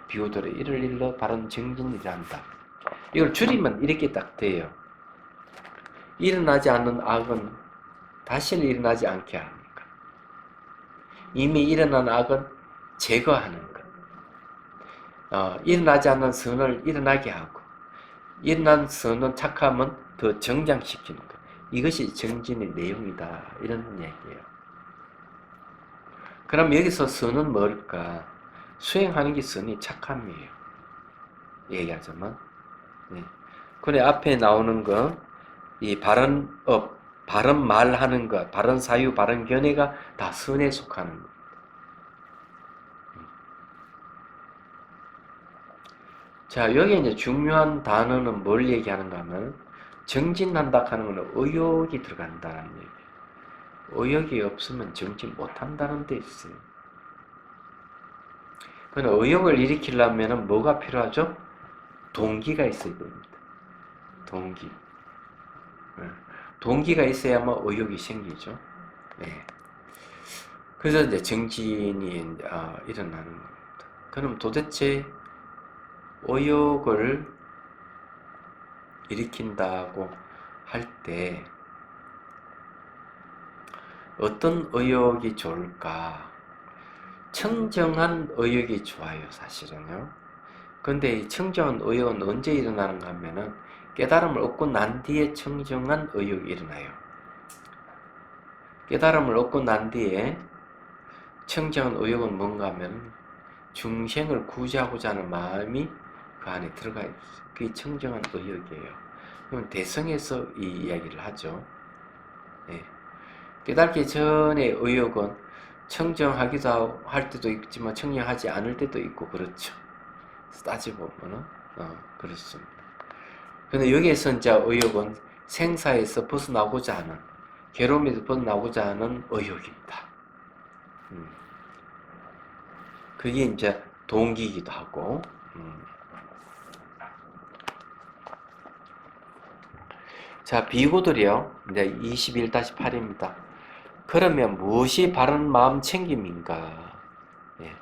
비유대로 이를 일러 바른 정진이라 한다. 이걸 줄이면 이렇게 딱 돼요. 일어나지 않는 악은 다시는 일어나지 않게 하는 것. 이미 일어난 악은 제거하는 것. 일어나지 않는 선을 일어나게 하고 일어난 선은 착함은 더 정장시키는 것. 이것이 정진의 내용이다. 이런 얘기예요. 그럼 여기서 선은 뭘까? 수행하는 게 선이 착함이에요. 얘기하자면. 네. 그래 앞에 나오는 거, 이 바른 업, 바른 말하는 것, 바른 사유, 바른 견해가 다 선에 속하는 것. 자, 여기 이제 중요한 단어는 뭘 얘기하는가 하면, 정진한다 하는 것은 의욕이 들어간다는 얘기예요. 의욕이 없으면 정진 못한다는 데 있어요. 그러나 의욕을 일으키려면 뭐가 필요하죠? 동기가 있어야 됩니다. 동기. 동기가 있어야만 의욕이 생기죠. 네. 그래서 이제 정진이 일어나는 겁니다. 그럼 도대체 의욕을 일으킨다고 할 때 어떤 의욕이 좋을까? 청정한 의욕이 좋아요, 사실은요. 근데 이 청정한 의욕은 언제 일어나는가 하면은 깨달음을 얻고 난 뒤에 청정한 의욕이 일어나요. 깨달음을 얻고 난 뒤에 청정한 의욕은 뭔가 하면 중생을 구제하고자 하는 마음이 그 안에 들어가 있어요. 그게 청정한 의욕이에요. 그럼 대성에서 이 이야기를 하죠. 네. 깨닫기 전의 의욕은 청정하기도 할 때도 있지만 청정하지 않을 때도 있고 그렇죠. 따지고 보면은 그렇습니다. 근데 여기에서 이제 의욕은 생사에서 벗어나고자 하는 괴로움에서 벗어나고자 하는 의욕입니다. 그게 이제 동기이기도 하고. 자, 비구들이요. 이제 21-8입니다. 그러면 무엇이 바른 마음 챙김인가? 예,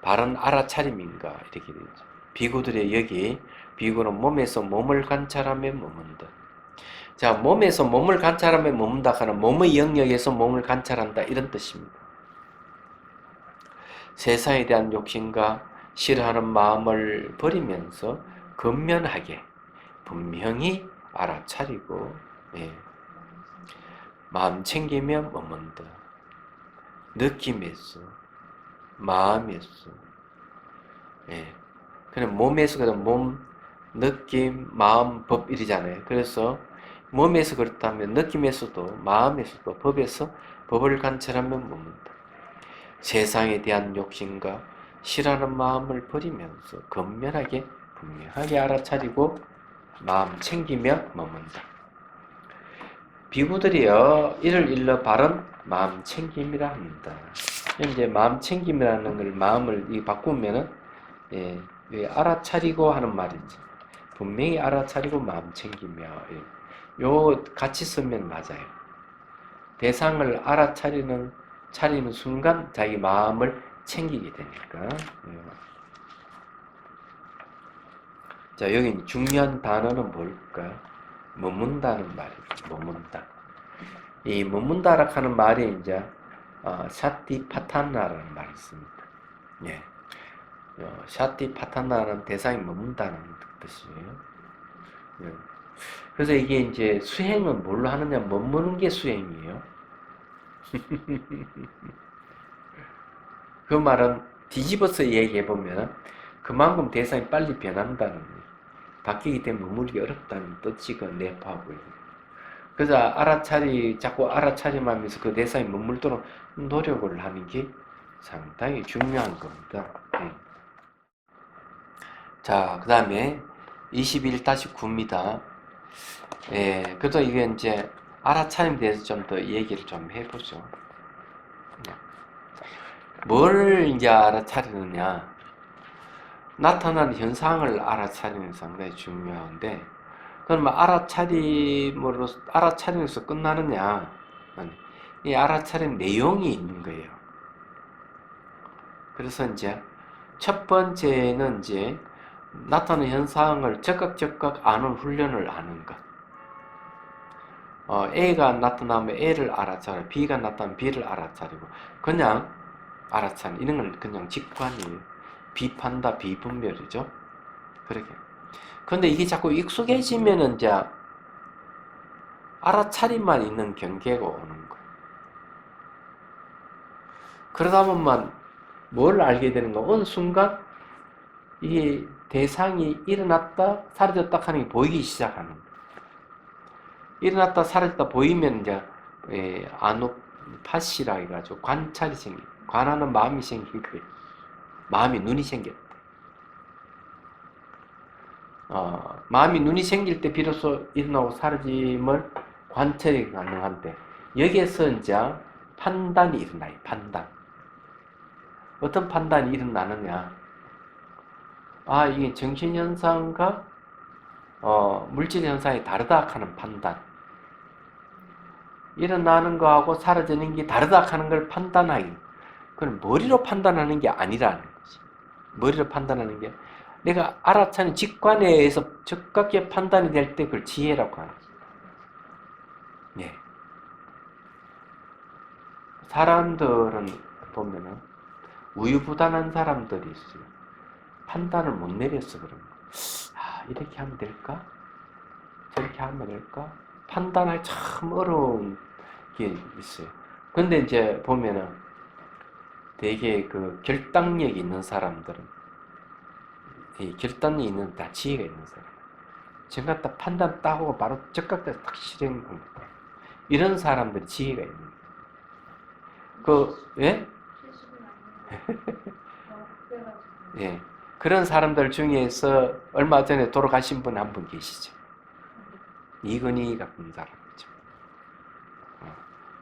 바른 알아차림인가? 이렇게 되죠. 비구들의 여기, 비구는 몸에서 몸을 관찰하며 머문다. 자, 몸에서 몸을 관찰하며 머문다 하는 몸의 영역에서 몸을 관찰한다. 이런 뜻입니다. 세상에 대한 욕심과 싫어하는 마음을 버리면서 근면하게 분명히 알아차리고 마음 챙기며 머문다. 느낌에서 마음에서 그냥 몸에서 그냥 몸, 느낌, 마음, 법 이러잖아요. 그래서 몸에서 그렇다면 느낌에서도 마음에서도 법에서 법을 관찰하며 머문다. 세상에 대한 욕심과 싫어하는 마음을 버리면서 근면하게 분명하게 알아차리고 마음 챙기며 머문다. 비구들이여 이를 일러 바른 마음 챙김이라 합니다. 현재 마음 챙김이라는 걸 마음을 바꾸면은 왜 알아차리고 하는 말이지. 분명히 알아차리고 마음 챙기며 요 같이 쓰면 맞아요. 대상을 알아차리는 순간 자기 마음을 챙기게 되니까. 자, 여기 중요한 단어는 뭘까? 머문다는 말이죠. 머문다. 이 머문다라 하는 말이 이제 샤티파탄나라는 말이 있습니다. 예. 샤티파탄나는 대상이 머문다는 뜻이에요. 예. 그래서 이게 이제 수행은 뭘로 하느냐? 머무는 게 수행이에요. 그 말은 뒤집어서 얘기해보면 그만큼 대상이 빨리 변한다는, 바뀌기 때문에 머무르기 어렵다는 뜻이고 내포하고 있는. 그래서 자꾸 알아차림하면서 그 대상에 머물도록 노력을 하는 게 상당히 중요한 겁니다. 자, 그 다음에 21-9입니다. 예, 그래도 이게 이제 알아차림에 대해서 좀 더 얘기를 좀 해보죠. 뭘 이제 알아차리느냐. 나타나는 현상을 알아차리는 게 상당히 중요한데, 그러면 알아차림에서 끝나느냐. 이 알아차린 내용이 있는 거예요. 그래서 이제 첫 번째는 이제 나타나는 현상을 즉각 아는 훈련을 하는 것. A가 나타나면 A를 알아차리고, B가 나타나면 B를 알아차리고, 그냥 알아차리는, 이런 건 그냥 직관이에요. 비판다, 비분별이죠. 그렇게. 근데 이게 자꾸 익숙해지면은 이제 알아차림만 있는 경계가 오는 거예요. 그러다 보면 뭘 알게 되는 가, 어느 순간 이 대상이 일어났다 사라졌다 하는 게 보이기 시작하는 거예요. 일어났다 사라졌다 보이면 이제 아노파시라 해가지고 관찰이 생겨, 관하는 마음이 생긴 거예요. 마음이, 눈이 생겼다. 마음이, 눈이 생길 때 비로소 일어나고 사라짐을 관찰이 가능한데, 여기에서 이제 판단이 일어나요. 판단. 어떤 판단이 일어나느냐. 이게 정신현상과 물질현상이 다르다 하는 판단. 일어나는 거하고 사라지는 게 다르다 하는 걸 판단하기. 그건 머리로 판단하는 게 아니라는 거지. 머리로 판단하는 게, 내가 알아차는 직관에 의해서 적각게 판단이 될 때 그걸 지혜라고 하는 거지. 네. 사람들은 보면은 우유부단한 사람들이 있어요. 판단을 못 내려서 그런 거예요. 이렇게 하면 될까? 저렇게 하면 될까? 판단하기 참 어려운 게 있어요. 근데 이제 보면은 되게 그 결단력이 있는 사람들은, 이 결단력이 있는, 다 지혜가 있는 사람, 정말 딱 판단 딱 하고 바로 즉각적으로 딱 실행합니다. 이런 사람들이 지혜가 있는 거예요. 예? 예. 그런 사람들 중에서 얼마 전에 돌아가신 분 한 분 계시죠. 이건희 같은 사람이죠.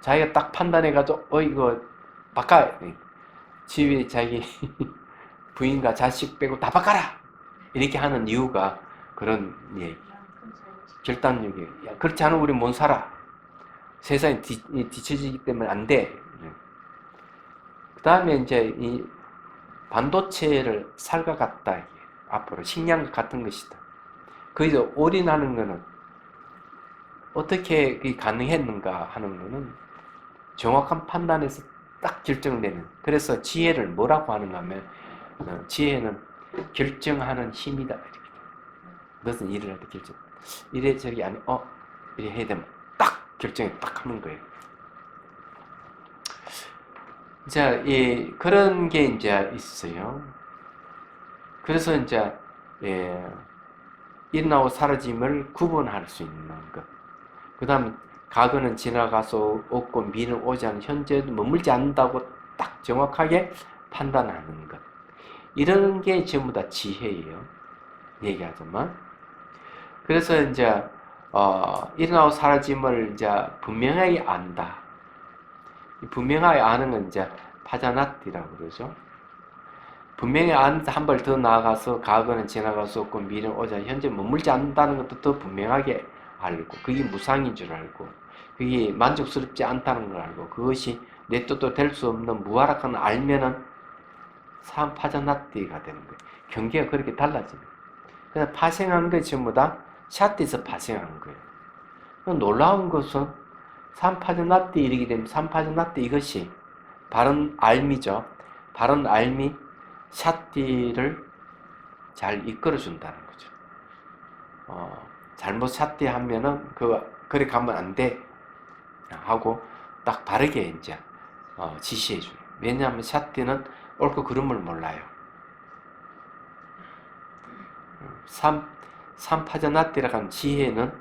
자기가 딱 판단해가지고, 이거 바꿔. 집에 자기 부인과 자식 빼고 다 바꿔라! 이렇게 하는 이유가 그런 얘기. 결단력이. 야, 그렇지 않으면 우리 못 살아. 세상이 뒤처지기 때문에 안 돼. 그 다음에 이제 이 반도체를 살가갔다. 앞으로 식량 같은 것이다. 거기서 올인하는 거는 어떻게 가능했는가 하는 거는 정확한 판단에서 딱 결정되는. 그래서 지혜를 뭐라고 하는가 하면, 지혜는 결정하는 힘이다. 이렇게. 무슨 일을 할 때 결정. 이래 저기 아니, 이래 해야 되면 딱 결정이 딱 하는 거예요. 자, 그런 게 이제 있어요. 그래서 이제, 일어나고 사라짐을 구분할 수 있는 것. 그 다음, 과거는 지나가서 없고 미래는 오지 않은 현재도 머물지 않는다고 딱 정확하게 판단하는 것. 이런 게 전부 다 지혜예요. 얘기하자면. 그래서 이제, 일어나고 사라짐을 이제 분명하게 안다. 분명하게 아는 건 이제 파자나티라고 그러죠. 분명히 아는데 한 발 더 나아가서 과거는 지나갈 수 없고 미래는 오지 않은 현재 머물지 않는다는 것도 더 분명하게 알고, 그게 무상인 줄 알고, 그게 만족스럽지 않다는 걸 알고, 그것이 내 뜻도 될 수 없는 무활악한 알면은 파자나티가 되는 거예요. 경계가 그렇게 달라지는 거예요. 그래서 파생한 게 전부 다 샤티에서 파생한 거예요. 놀라운 것은 삼파자나티 이르게 되면 삼파자나티 이것이 바른 알미죠. 바른 알미 샤티를 잘 이끌어준다는 거죠. 잘못 샤티 하면은 그래 가면 안 돼 하고 딱 바르게 이제 지시해줘요. 왜냐하면 샤티는 옳고 그름을 몰라요. 삼파전하띠라고 하는 지혜는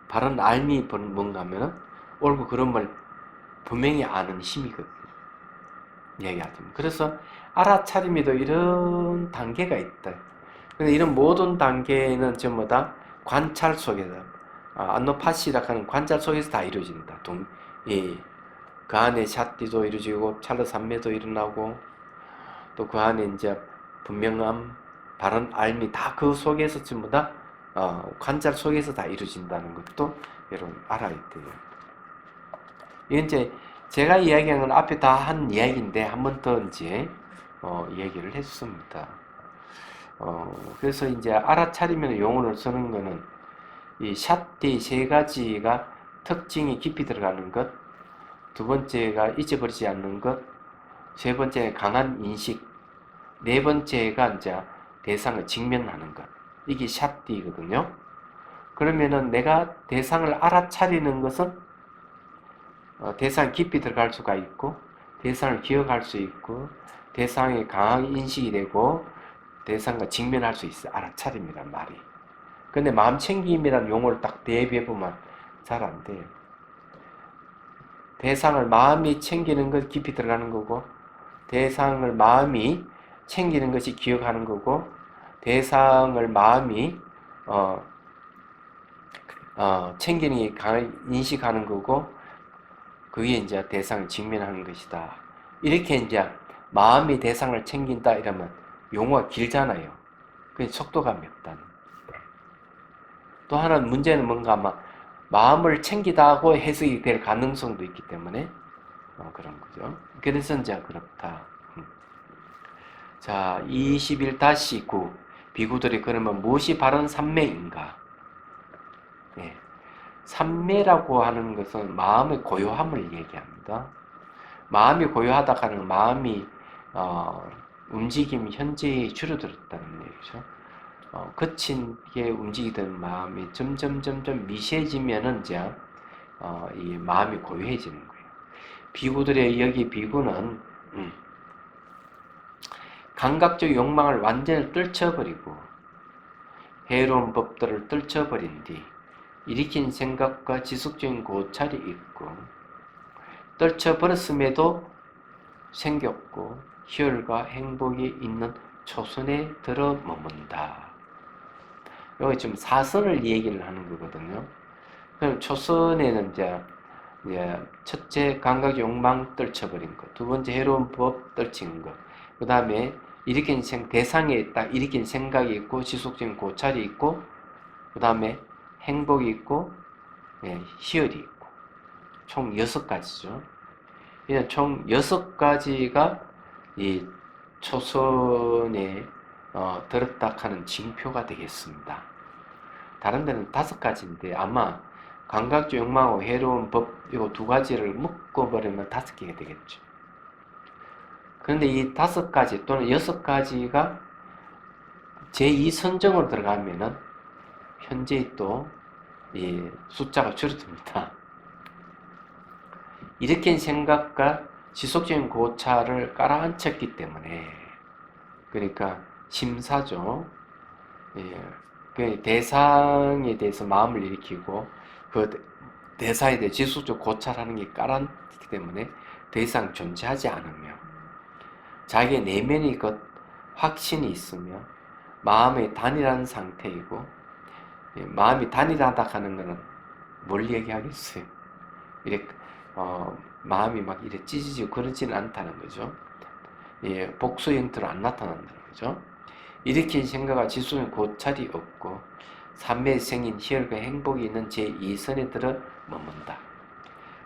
바른 알미 뭔가 하면은 옳고 그름을 분명히 아는 힘이거든요. 이야기하자면. 그래서 알아차림에도 이런 단계가 있다. 근데 이런 모든 단계는 전부 다 관찰 속에서, 안노파시라고 하는 관찰 속에서 다 이루어진다. 그 안에 샷디도 이루어지고, 찰러 산매도 일어나고, 또 그 안에 이제 분명함, 바른 알미 다 그 속에서 전부 다 관찰 속에서 다 이루어진다는 것도 여러분 알아야 돼요. 이건 이제 제가 이야기한 건 앞에 다 한 이야기인데 한 번 더 이제 얘기를 했습니다. 그래서 이제 알아차리면 용어를 쓰는 거는 이 샷디 세 가지가 특징이 깊이 들어가는 것, 두 번째가 잊어버리지 않는 것, 세 번째 강한 인식, 네 번째가 이제 대상을 직면하는 것. 이게 샷디거든요. 그러면은 내가 대상을 알아차리는 것은 대상 깊이 들어갈 수가 있고, 대상을 기억할 수 있고, 대상에 강하게 인식이 되고, 대상과 직면할 수 있어. 알아차림이란 말이. 근데 마음 챙김이라는 용어를 딱 대비해보면 잘 안 돼요. 대상을 마음이 챙기는 것 깊이 들어가는 거고, 대상을 마음이 챙기는 것이 기억하는 거고, 대상을 마음이 챙기는 게 강하게 인식하는 거고, 그게 이제 대상을 직면하는 것이다. 이렇게 이제 마음이 대상을 챙긴다 이러면 용어가 길잖아요. 그 속도감이 없다는. 또 하나는 문제는 뭔가 아마 마음을 챙기다고 해석이 될 가능성도 있기 때문에 그런 거죠. 그래서 이제 그렇다. 자, 21-9 비구들이 그러면 무엇이 바른 삼매인가? 네. 삼매라고 하는 것은 마음의 고요함을 얘기합니다. 마음이 고요하다 하는 마음이 움직임이 현재에 줄어들었다는 얘기죠. 거친 게 움직이던 마음이 점점 미세해지면은 이제 이 마음이 고요해지는 거예요. 비구들의 여기 비구는 감각적 욕망을 완전히 떨쳐버리고 해로운 법들을 떨쳐버린 뒤 일으킨 생각과 지속적인 고찰이 있고 떨쳐버렸음에도 생겼고 희열과 행복이 있는 초선에 들어 머문다. 여기 지금 사선을 얘기를 하는 거거든요. 그럼 초선에는 이제 첫째 감각 욕망 떨쳐버린 것, 두 번째 해로운 법 떨친 것, 그 다음에 일으킨 대상에 딱 일으킨 생각이 있고 지속적인 고찰이 있고 그 다음에 행복이 있고 희열이 있고 총 6가지죠. 총 6가지가 이 초선에 들었다 하는 징표가 되겠습니다. 다른 데는 5가지인데 아마 감각적 욕망하고 해로운 법 이거 2가지를 묶어버리면 5개가 되겠죠. 그런데 이 5가지 또는 6가지가 제2선정으로 들어가면은 현재 또 이 숫자가 줄어듭니다. 일으킨 생각과 지속적인 고찰을 깔아앉혔기 때문에 그러니까 심사죠. 그 대상에 대해서 마음을 일으키고 그 대상에 대해 지속적으로 고찰하는 게 깔아앉기 때문에 더 이상 존재하지 않으며 자기의 내면이 그 확신이 있으며 마음의 단일한 상태이고 마음이 단일하다 하는 것은 뭘 얘기하겠어요? 이렇게 마음이 막 이래 찢어지고 그러지는 않다는 거죠. 복수 형태로 안 나타난다는 거죠. 일으킨 생각과 지속적인 고찰이 없고 삼매에 생긴 희열과 행복이 있는 제2선에 들어 머문다.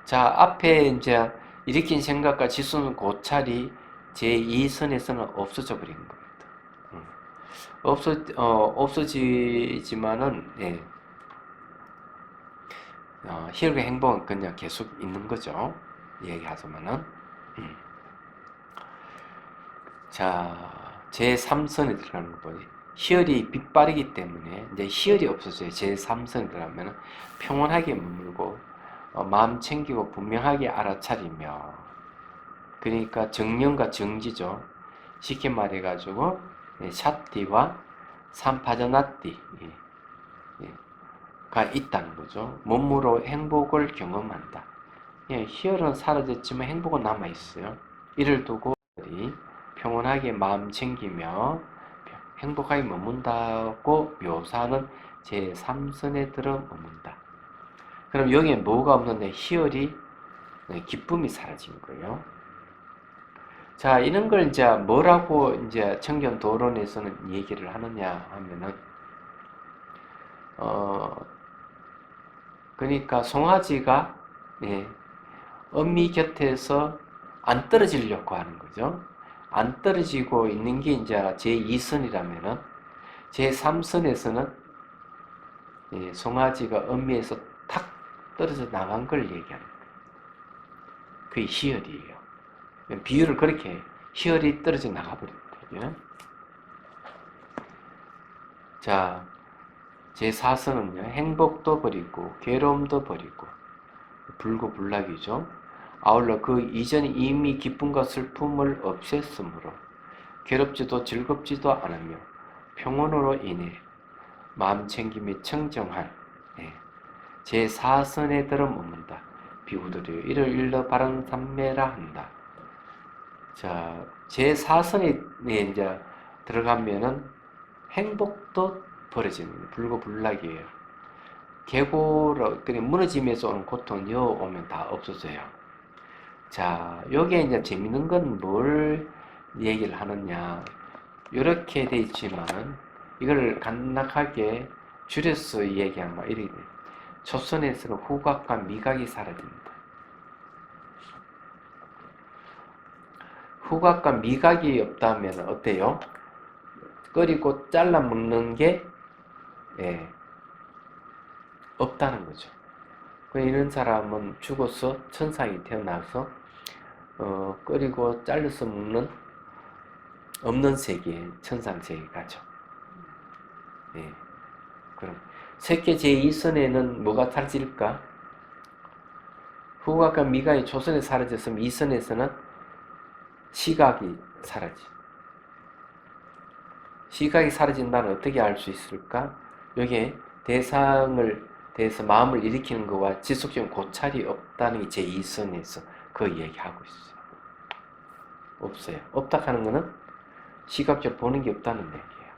자, 앞에 이제 일으킨 생각과 지속적인 고찰이 제2선에서는 없어져 버린 겁니다. 없어지지만은 희열과 행복은 그냥 계속 있는 거죠. 얘기하자면은 자, 제3선에 들어가는 거 보니 희열이 빛바르기 때문에 이제 희열이 없어져요. 제3선에 들어가면은 평온하게 머물고 마음 챙기고 분명하게 알아차리며 그러니까 정령과 정지죠. 쉽게 말해가지고 샷띠와 삼파전화띠가 있다는 거죠. 몸으로 행복을 경험한다. 희열은 사라졌지만 행복은 남아있어요. 이를 두고 평온하게 마음 챙기며 행복하게 머문다고 묘사하는 제3선에 들어 머문다. 그럼 여기에 뭐가 없는데 희열이 기쁨이 사라진 거예요. 자, 이런 걸 이제 뭐라고 이제 청견도론에서는 얘기를 하느냐 하면은 그러니까 송아지가 어미 곁에서 안 떨어지려고 하는 거죠. 안 떨어지고 있는 게 이제 제2선이라면은 제3선에서는 송아지가 어미에서 탁 떨어져 나간 걸 얘기하는 거예요. 그게 희열이에요. 비유를 그렇게 해요. 희열이 떨어져 나가버립니다. 자, 제4선은요, 행복도 버리고 괴로움도 버리고 불고불락이죠. 아울러 그 이전에 이미 기쁨과 슬픔을 없앴으므로 괴롭지도 즐겁지도 않으며 평온으로 인해 마음 챙김이 청정한 제4선에 들어 머문다. 비우들이요 이를 일러 바른 삼매라 한다. 자, 제4선에 이제 들어가면은 행복도 버려지는 거예요. 불고불락이에요. 계고로 무너짐에서 오는 고통이 오면 다 없어져요. 자, 여기에 이제 재밌는 건 뭘 얘기를 하느냐. 이렇게 돼 있지만 이걸 간략하게 줄여서 얘기하면 이렇게 돼요. 초선에서는 후각과 미각이 사라집니다. 후각과 미각이 없다면 어때요? 끓이고 잘라 먹는 게 없다는 거죠. 이런 사람은 죽어서 천상이 태어나서 끓이고 잘라서 먹는 없는 세계, 천상 세계 가죠. 그럼 세계 제2선에는 뭐가 사라질까? 후각과 미각이 초선에 사라졌으면 2선에서는 시각이 사라지. 시각이 사라진다는 어떻게 알 수 있을까? 여기에 대상을 대해서 마음을 일으키는 것과 지속적인 고찰이 없다는 게 제2선에서 그 얘기하고 있어요. 없어요. 없다 하는 것은 시각적으로 보는 게 없다는 얘기예요.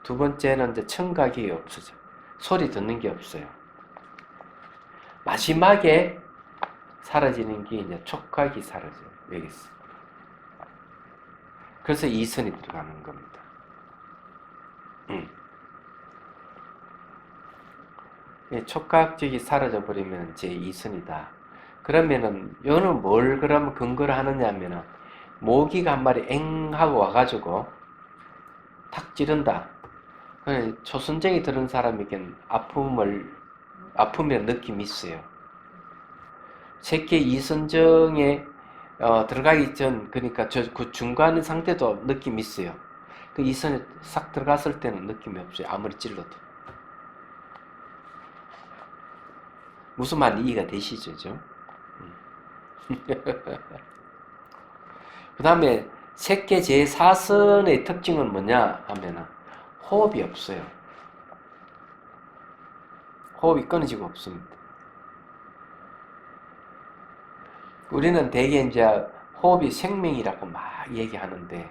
두 번째는 이제 청각이 없어져. 소리 듣는 게 없어요. 마지막에 사라지는 게 이제 촉각이 사라져요. 여기서. 그래서 2선이 들어가는 겁니다. 촉각적이 사라져버리면 제2선이다. 그러면은, 여는 뭘 그러면 근거를 하느냐 하면은, 모기가 한 마리 엥 하고 와가지고, 탁 찌른다. 초선정이 들은 사람에겐 아픔의 느낌이 있어요. 새끼 이선정에 들어가기 전, 그러니까 그 중간 상태도 느낌이 있어요. 그 이선에 싹 들어갔을 때는 느낌이 없어요. 아무리 찔러도. 무슨 말인지 이해가 되시죠? 그 다음에 색계 제4선의 특징은 뭐냐 하면은 호흡이 없어요. 호흡이 끊어지고 없습니다. 우리는 대개 이제 호흡이 생명이라고 막 얘기하는데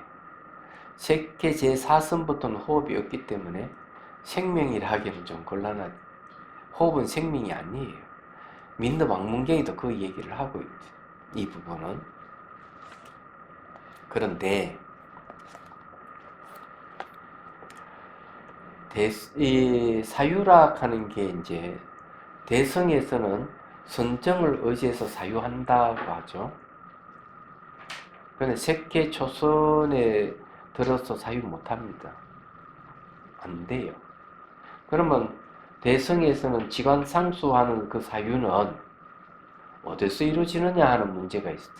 색계 제4선부터는 호흡이 없기 때문에 생명이라 하기는 좀 곤란하죠. 호흡은 생명이 아니에요. 민더 왕문경이도 그 얘기를 하고 있죠. 이 부분은. 그런데 이 사유락 하는 게 이제 대성에서는 선정을 의지해서 사유한다고 하죠. 그런데 색계 초선에 들어서 사유 못합니다. 안 돼요. 그러면 대성에서는 지관상수하는 그 사유는 어디서 이루어지느냐 하는 문제가 있어요.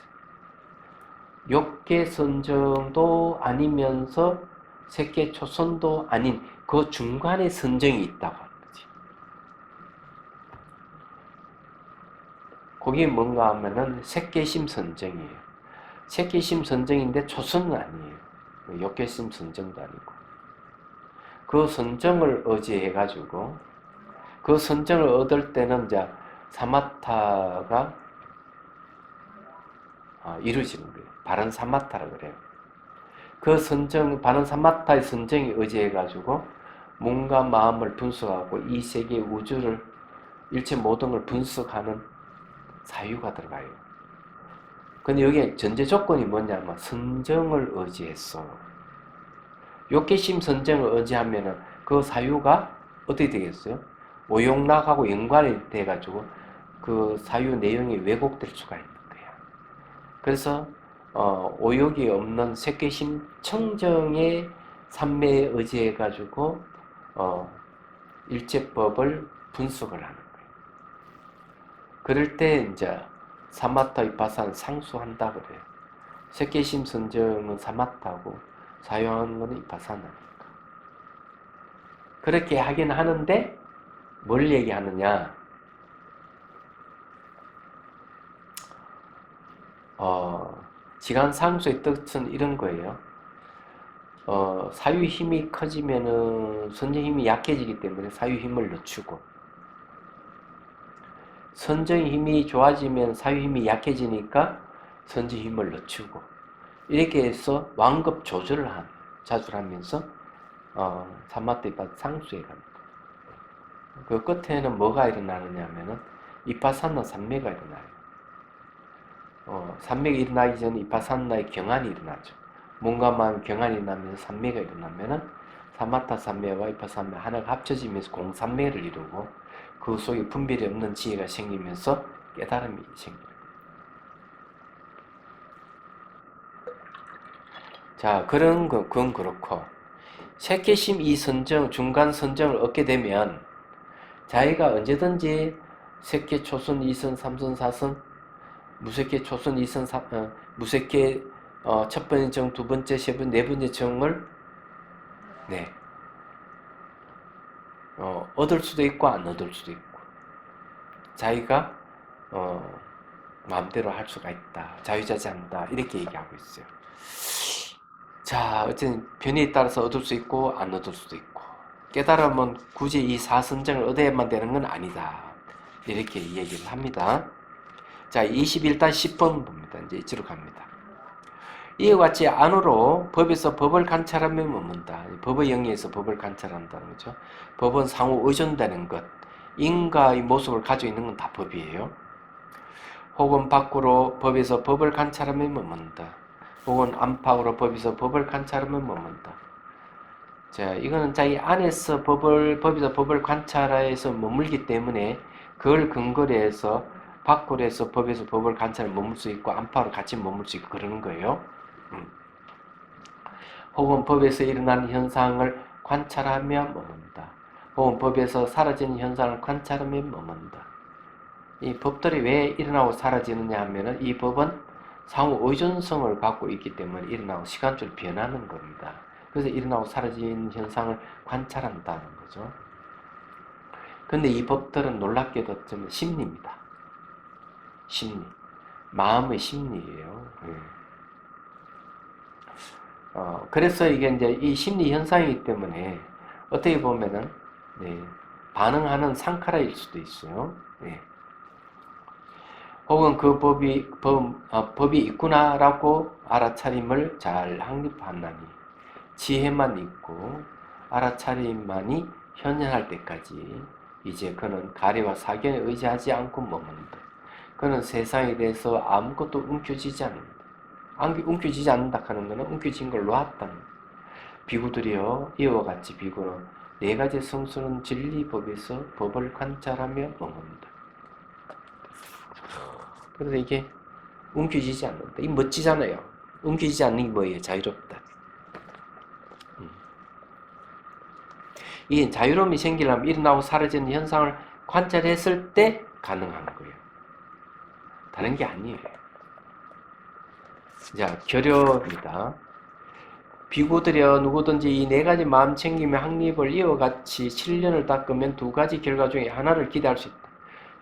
욕계 선정도 아니면서 색계 초선도 아닌 그 중간에 선정이 있다고 하는 거지. 그게 뭔가 하면은 색계심 선정이에요. 색계심 선정인데 초선은 아니에요. 역계심 선정도 아니고. 그 선정을 의지해가지고, 그 선정을 얻을 때는 이제 사마타가 이루어지는 거예요. 바른 사마타라 그래요. 그 선정, 바른 사마타의 선정에 의지해가지고, 몸과 마음을 분석하고 이 세계 우주를, 일체 모든 걸 분석하는 사유가 들어가요. 근데 여기에 전제 조건이 뭐냐면 선정을 의지했어. 욕계심 선정을 의지하면은 그 사유가 어떻게 되겠어요? 오용락하고 연관이 돼가지고 그 사유 내용이 왜곡될 수가 있는 거야. 그래서 오욕이 없는 색계심 청정의 삼매에 의지해가지고 일체법을 분석을 하는 거예요. 그럴 때 이제 사마타 위파사는 상수한다 그래요. 색계심 선정은 사마타고 사유하는 것은 위파사나니까. 그렇게 하긴 하는데 뭘 얘기하느냐? 지간 상수의 뜻은 이런 거예요. 사유 힘이 커지면은 선정 힘이 약해지기 때문에 사유 힘을 늦추고, 선정 힘이 좋아지면 사유 힘이 약해지니까 선정 힘을 늦추고, 이렇게 해서 완급 조절을 자주하면서 사마타 위파사 상수에 갑니다. 그 끝에는 뭐가 일어나느냐 하면은 위파사나 삼매가 일어나요. 삼매가 일어나기 전에 위파사나의 경안이 일어나죠. 몸과 마음 경안이 일어나면서 삼매가 일어나면은 사마타 삼매와 위파사삼매 하나가 합쳐지면서 공삼매를 이루고 그 속에 분별이 없는 지혜가 생기면서 깨달음이 생깁니다. 자, 그건 그렇고 색계심 이 선정, 중간 선정을 얻게 되면 자기가 언제든지 색계, 초선, 이선, 삼선, 사선, 무색계, 초선, 이선, 무색계 첫 번째 정, 두 번째, 세 번째, 네 번째 정을 얻을 수도 있고 안 얻을 수도 있고 자기가 마음대로 할 수가 있다. 자유자재한다. 이렇게 얘기하고 있어요. 자, 어쨌든 변이에 따라서 얻을 수 있고 안 얻을 수도 있고 깨달으면 굳이 이 사선정을 얻어야만 되는 건 아니다. 이렇게 얘기를 합니다. 자, 21-10번 봅니다. 이제 이쪽으로 갑니다. 이와 같이 안으로 법에서 법을 관찰하면 머문다. 법의 영역에서 법을 관찰한다는 거죠. 법은 상호 의존되는 것. 인과의 모습을 가지고 있는 건 다 법이에요. 혹은 밖으로 법에서 법을 관찰하면 머문다. 혹은 안팎으로 법에서 법을 관찰하면 머문다. 자, 이거는 자기 안에서 법에서 법을 관찰해서 머물기 때문에 그걸 근거로 해서 밖으로 해서 법에서 법을 관찰해 머물 수 있고 안팎으로 같이 머물 수 있고 그러는 거예요. 혹은 법에서 일어나는 현상을 관찰하며 머문다. 혹은 법에서 사라지는 현상을 관찰하며 머문다. 이 법들이 왜 일어나고 사라지느냐 하면은 이 법은 상호 의존성을 갖고 있기 때문에 일어나고 시간적으로 변하는 겁니다. 그래서 일어나고 사라지는 현상을 관찰한다는 거죠. 근데 이 법들은 놀랍게도 좀 심리입니다. 심리. 마음의 심리예요. 그래서 이게 이제 이 심리 현상이기 때문에 어떻게 보면은 반응하는 상카라일 수도 있어요. 혹은 그 법이 있구나라고 알아차림을 잘 확립하나니 지혜만 있고 알아차림만이 현현할 때까지 이제 그는 가리와 사견에 의지하지 않고 머문다. 그는 세상에 대해서 아무것도 움켜쥐지 않는다. 움켜쥐지 않는다 하는 것은 움켜진 걸 놨다는 거예요. 비구들이여 이와 같이 비구는 네 가지 성스러운 진리법에서 법을 관찰하며 머문다. 그래서 이게 움켜쥐지 않는다. 이 멋지잖아요. 움켜쥐지 않는 게 뭐예요? 자유롭다. 이 자유로움이 생기려면 일어나고 사라지는 현상을 관찰했을 때 가능한 거예요. 다른 게 아니에요. 자, 결여입니다. 비구들여 누구든지 이 네 가지 마음 챙김의 확립을 이와 같이 7년을 닦으면 두 가지 결과 중에 하나를 기대할 수 있다.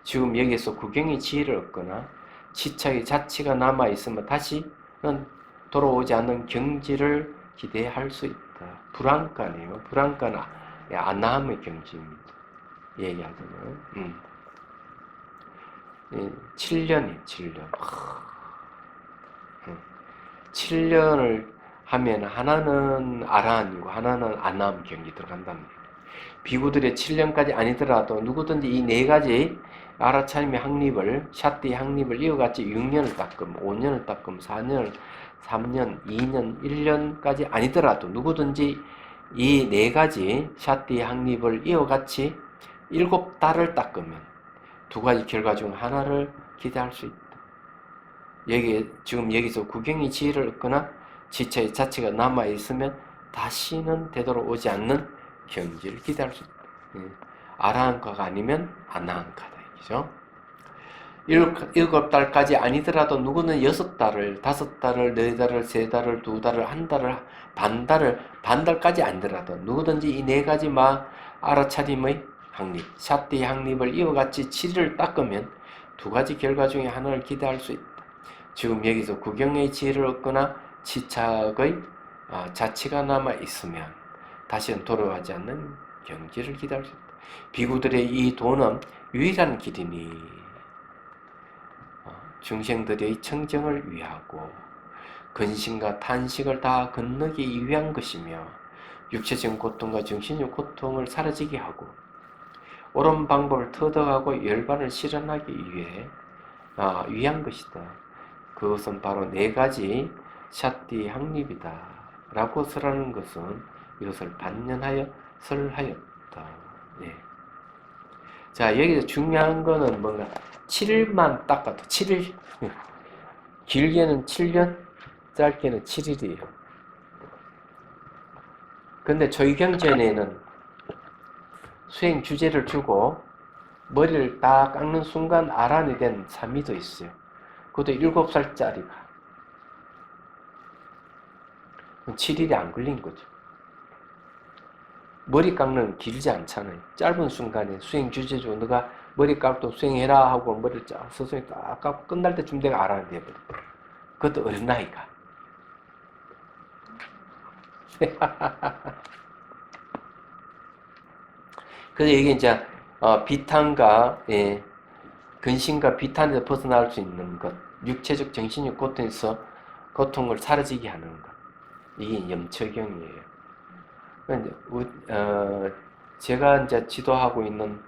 지금 여기에서 구경의 지혜를 얻거나 지착의 자치가 남아있으면 다시는 돌아오지 않는 경지를 기대할 수 있다. 불안가네요. 불안가는 안나함의 경지입니다. 얘기하자면 7년이에요. 7년. 7년을 하면 하나는 아란이고 하나는 안나함 경지 들어간다는 얘기예요. 비구들의 7년까지 아니더라도 누구든지 이 네 가지 알아차림의 확립을 샤띠의 확립을 이어같이 6년을 닦음, 5년을 닦음, 4년을 3년, 2년, 1년까지 아니더라도 누구든지 이 네 가지 샤띠의 확립을 이어같이 7달을 닦으면 두 가지 결과 중 하나를 기대할 수 있다. 지금 여기서 구경의 지혜를 얻거나 지체의 자체가 남아있으면 다시는 되돌아오지 않는 경지를 기대할 수 있다. 아라한가가 아니면 아나한가다. 얘기죠. 7달까지 아니더라도 누구는 6달을, 5달을, 4달을, 3달을, 2달을, 1달을, 반달까지 아니더라도 누구든지 이 네 가지 알아차림의 확립, 샤띠의 확립을 이와같이 7일을 닦으면 두 가지 결과 중에 하나를 기대할 수 있다. 지금 여기서 구경의 지혜를 얻거나 지착의 자치가 남아있으면 다시는 돌아가지 않는 경지를 기대할 수 있다. 비구들의 이 도는 유일한 길이니 중생들의 청정을 위하고 근심과 탄식을 다 건너기 위한 것이며 육체적인 고통과 정신적 고통을 사라지게 하고 옳은 방법을 터득하고 열반을 실현하기 위한 것이다. 그것은 바로 네 가지 샤띠 확립이다. 라고 설하는 것은 이것을 반년하여 설하였다. 네. 자, 여기서 중요한 거는 뭔가 7일만 닦아도 7일. 길게는 7년, 짧게는 7일이에요. 근데 조의경전에는 수행 주제를 주고 머리를 딱 깎는 순간 아란이 된 사미도 있어요. 그것도 7살짜리가. 7일이 안 걸린 거죠. 머리 깎는 길지 않잖아요. 짧은 순간에 수행 주제죠. 너가 머리 깎고 수행해라 하고 머리를 쫙 서서히 딱 깎고 끝날 때쯤 내가 아란이 돼버려. 그것도 어린아이가. 그래서 이게 이제 비탄과 근심과 비탄에서 벗어날 수 있는 것, 육체적 정신적 고통을 사라지게 하는 것, 이게 염처경이에요. 제가 이제 지도하고 있는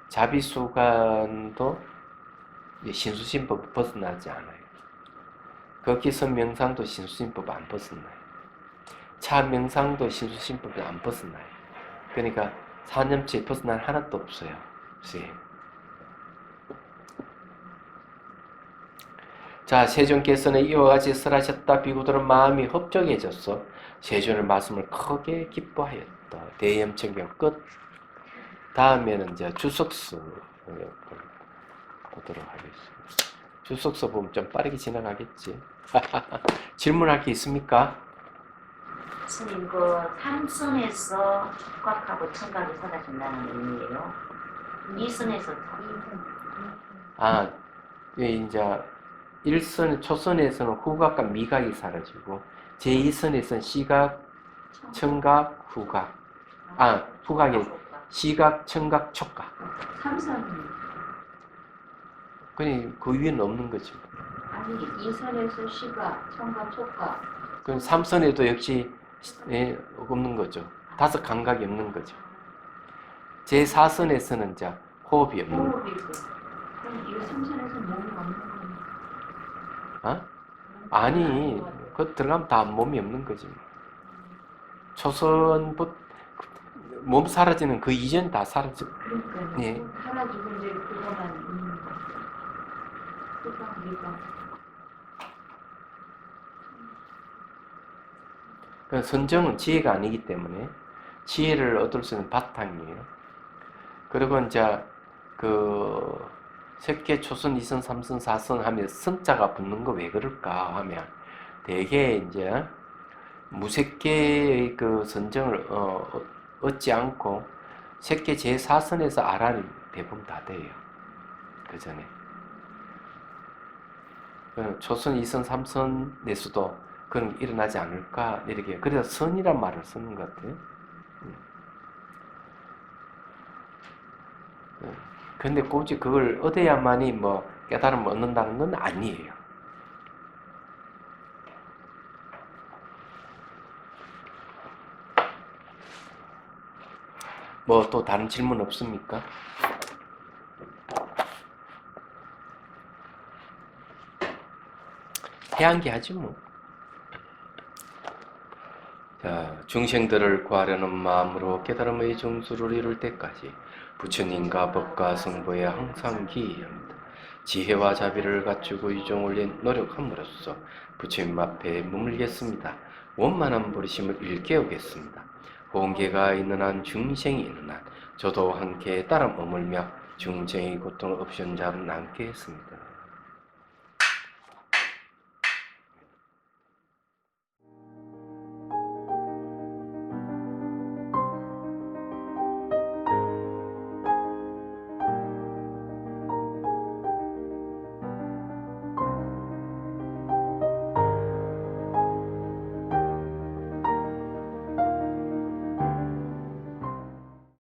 자비수관도 신수심법 벗어나지 않아요. 거기서 명상도 신수심법 안 벗어나요. 차 명상도 신수심법이 안 벗어나요. 그러니까 4년째 벗어날 하나도 없어요. 자, 세존께서는 이와 같이 설하셨다. 비구들은 마음이 흡족해졌어. 세존의 말씀을 크게 기뻐하였다. 대염청경 끝. 다음에는 이제 주석서 보도록 하겠습니다. 주석서 보면 좀 빠르게 지나가겠지. 질문할 게 있습니까? 스님, 그 삼선에서 촉각하고 청각이 사라진다는 의미예요. 이선에서 이제 1선, 초선에서는 후각과 미각이 사라지고 제2선에서는 시각, 청각, 후각. 후각이 시각, 청각, 촉각. 3선은? 그 위에는 없는 거죠. 아니, 2선에서 시각, 청각, 촉각. 그럼 3선에도 역시 없는 거죠. 5 감각이 없는 거죠. 제4선에서는 이제 호흡이 없는 거죠. 그럼 이 3선에서 몸이 없는 거예요? 아니, 그 들어가면 다 몸이 없는 거지. 초선부터 몸 사라지는 그 이전 다 사라져. 그러니까요. 예. 사라지고 이제 그거만 있는 거. 그 선정은 지혜가 아니기 때문에 지혜를 얻을 수 있는 바탕이에요. 그리고 이제 색계 초선, 2선, 3선, 4선 하면 선자가 붙는 거 왜 그럴까 하면 대개 이제 무색계의 그 선정을 얻지 않고 색계 제4선에서 아란이 대부분 다 돼요. 그 전에. 초선, 2선, 3선 내수도 그런 게 일어나지 않을까 이렇게 그래서 선이란 말을 쓰는 것 같아요. 근데 굳이 그걸 얻어야만이 뭐 깨달음을 얻는다는 건 아니에요. 뭐 또 다른 질문 없습니까? 해양기 하지 뭐. 자, 중생들을 구하려는 마음으로 깨달음의 정수를 이룰 때까지 부처님과 법과 성부에 항상 기이합니다. 지혜와 자비를 갖추고 유종을 노력함으로써 부처님 앞에 머물겠습니다. 원만한 버리심을 일깨우겠습니다. 홍계가 있는 한 중생이 있는 한 저도 함께 따라 머물며 중생의 고통을 없앤 자로 남게 했습니다.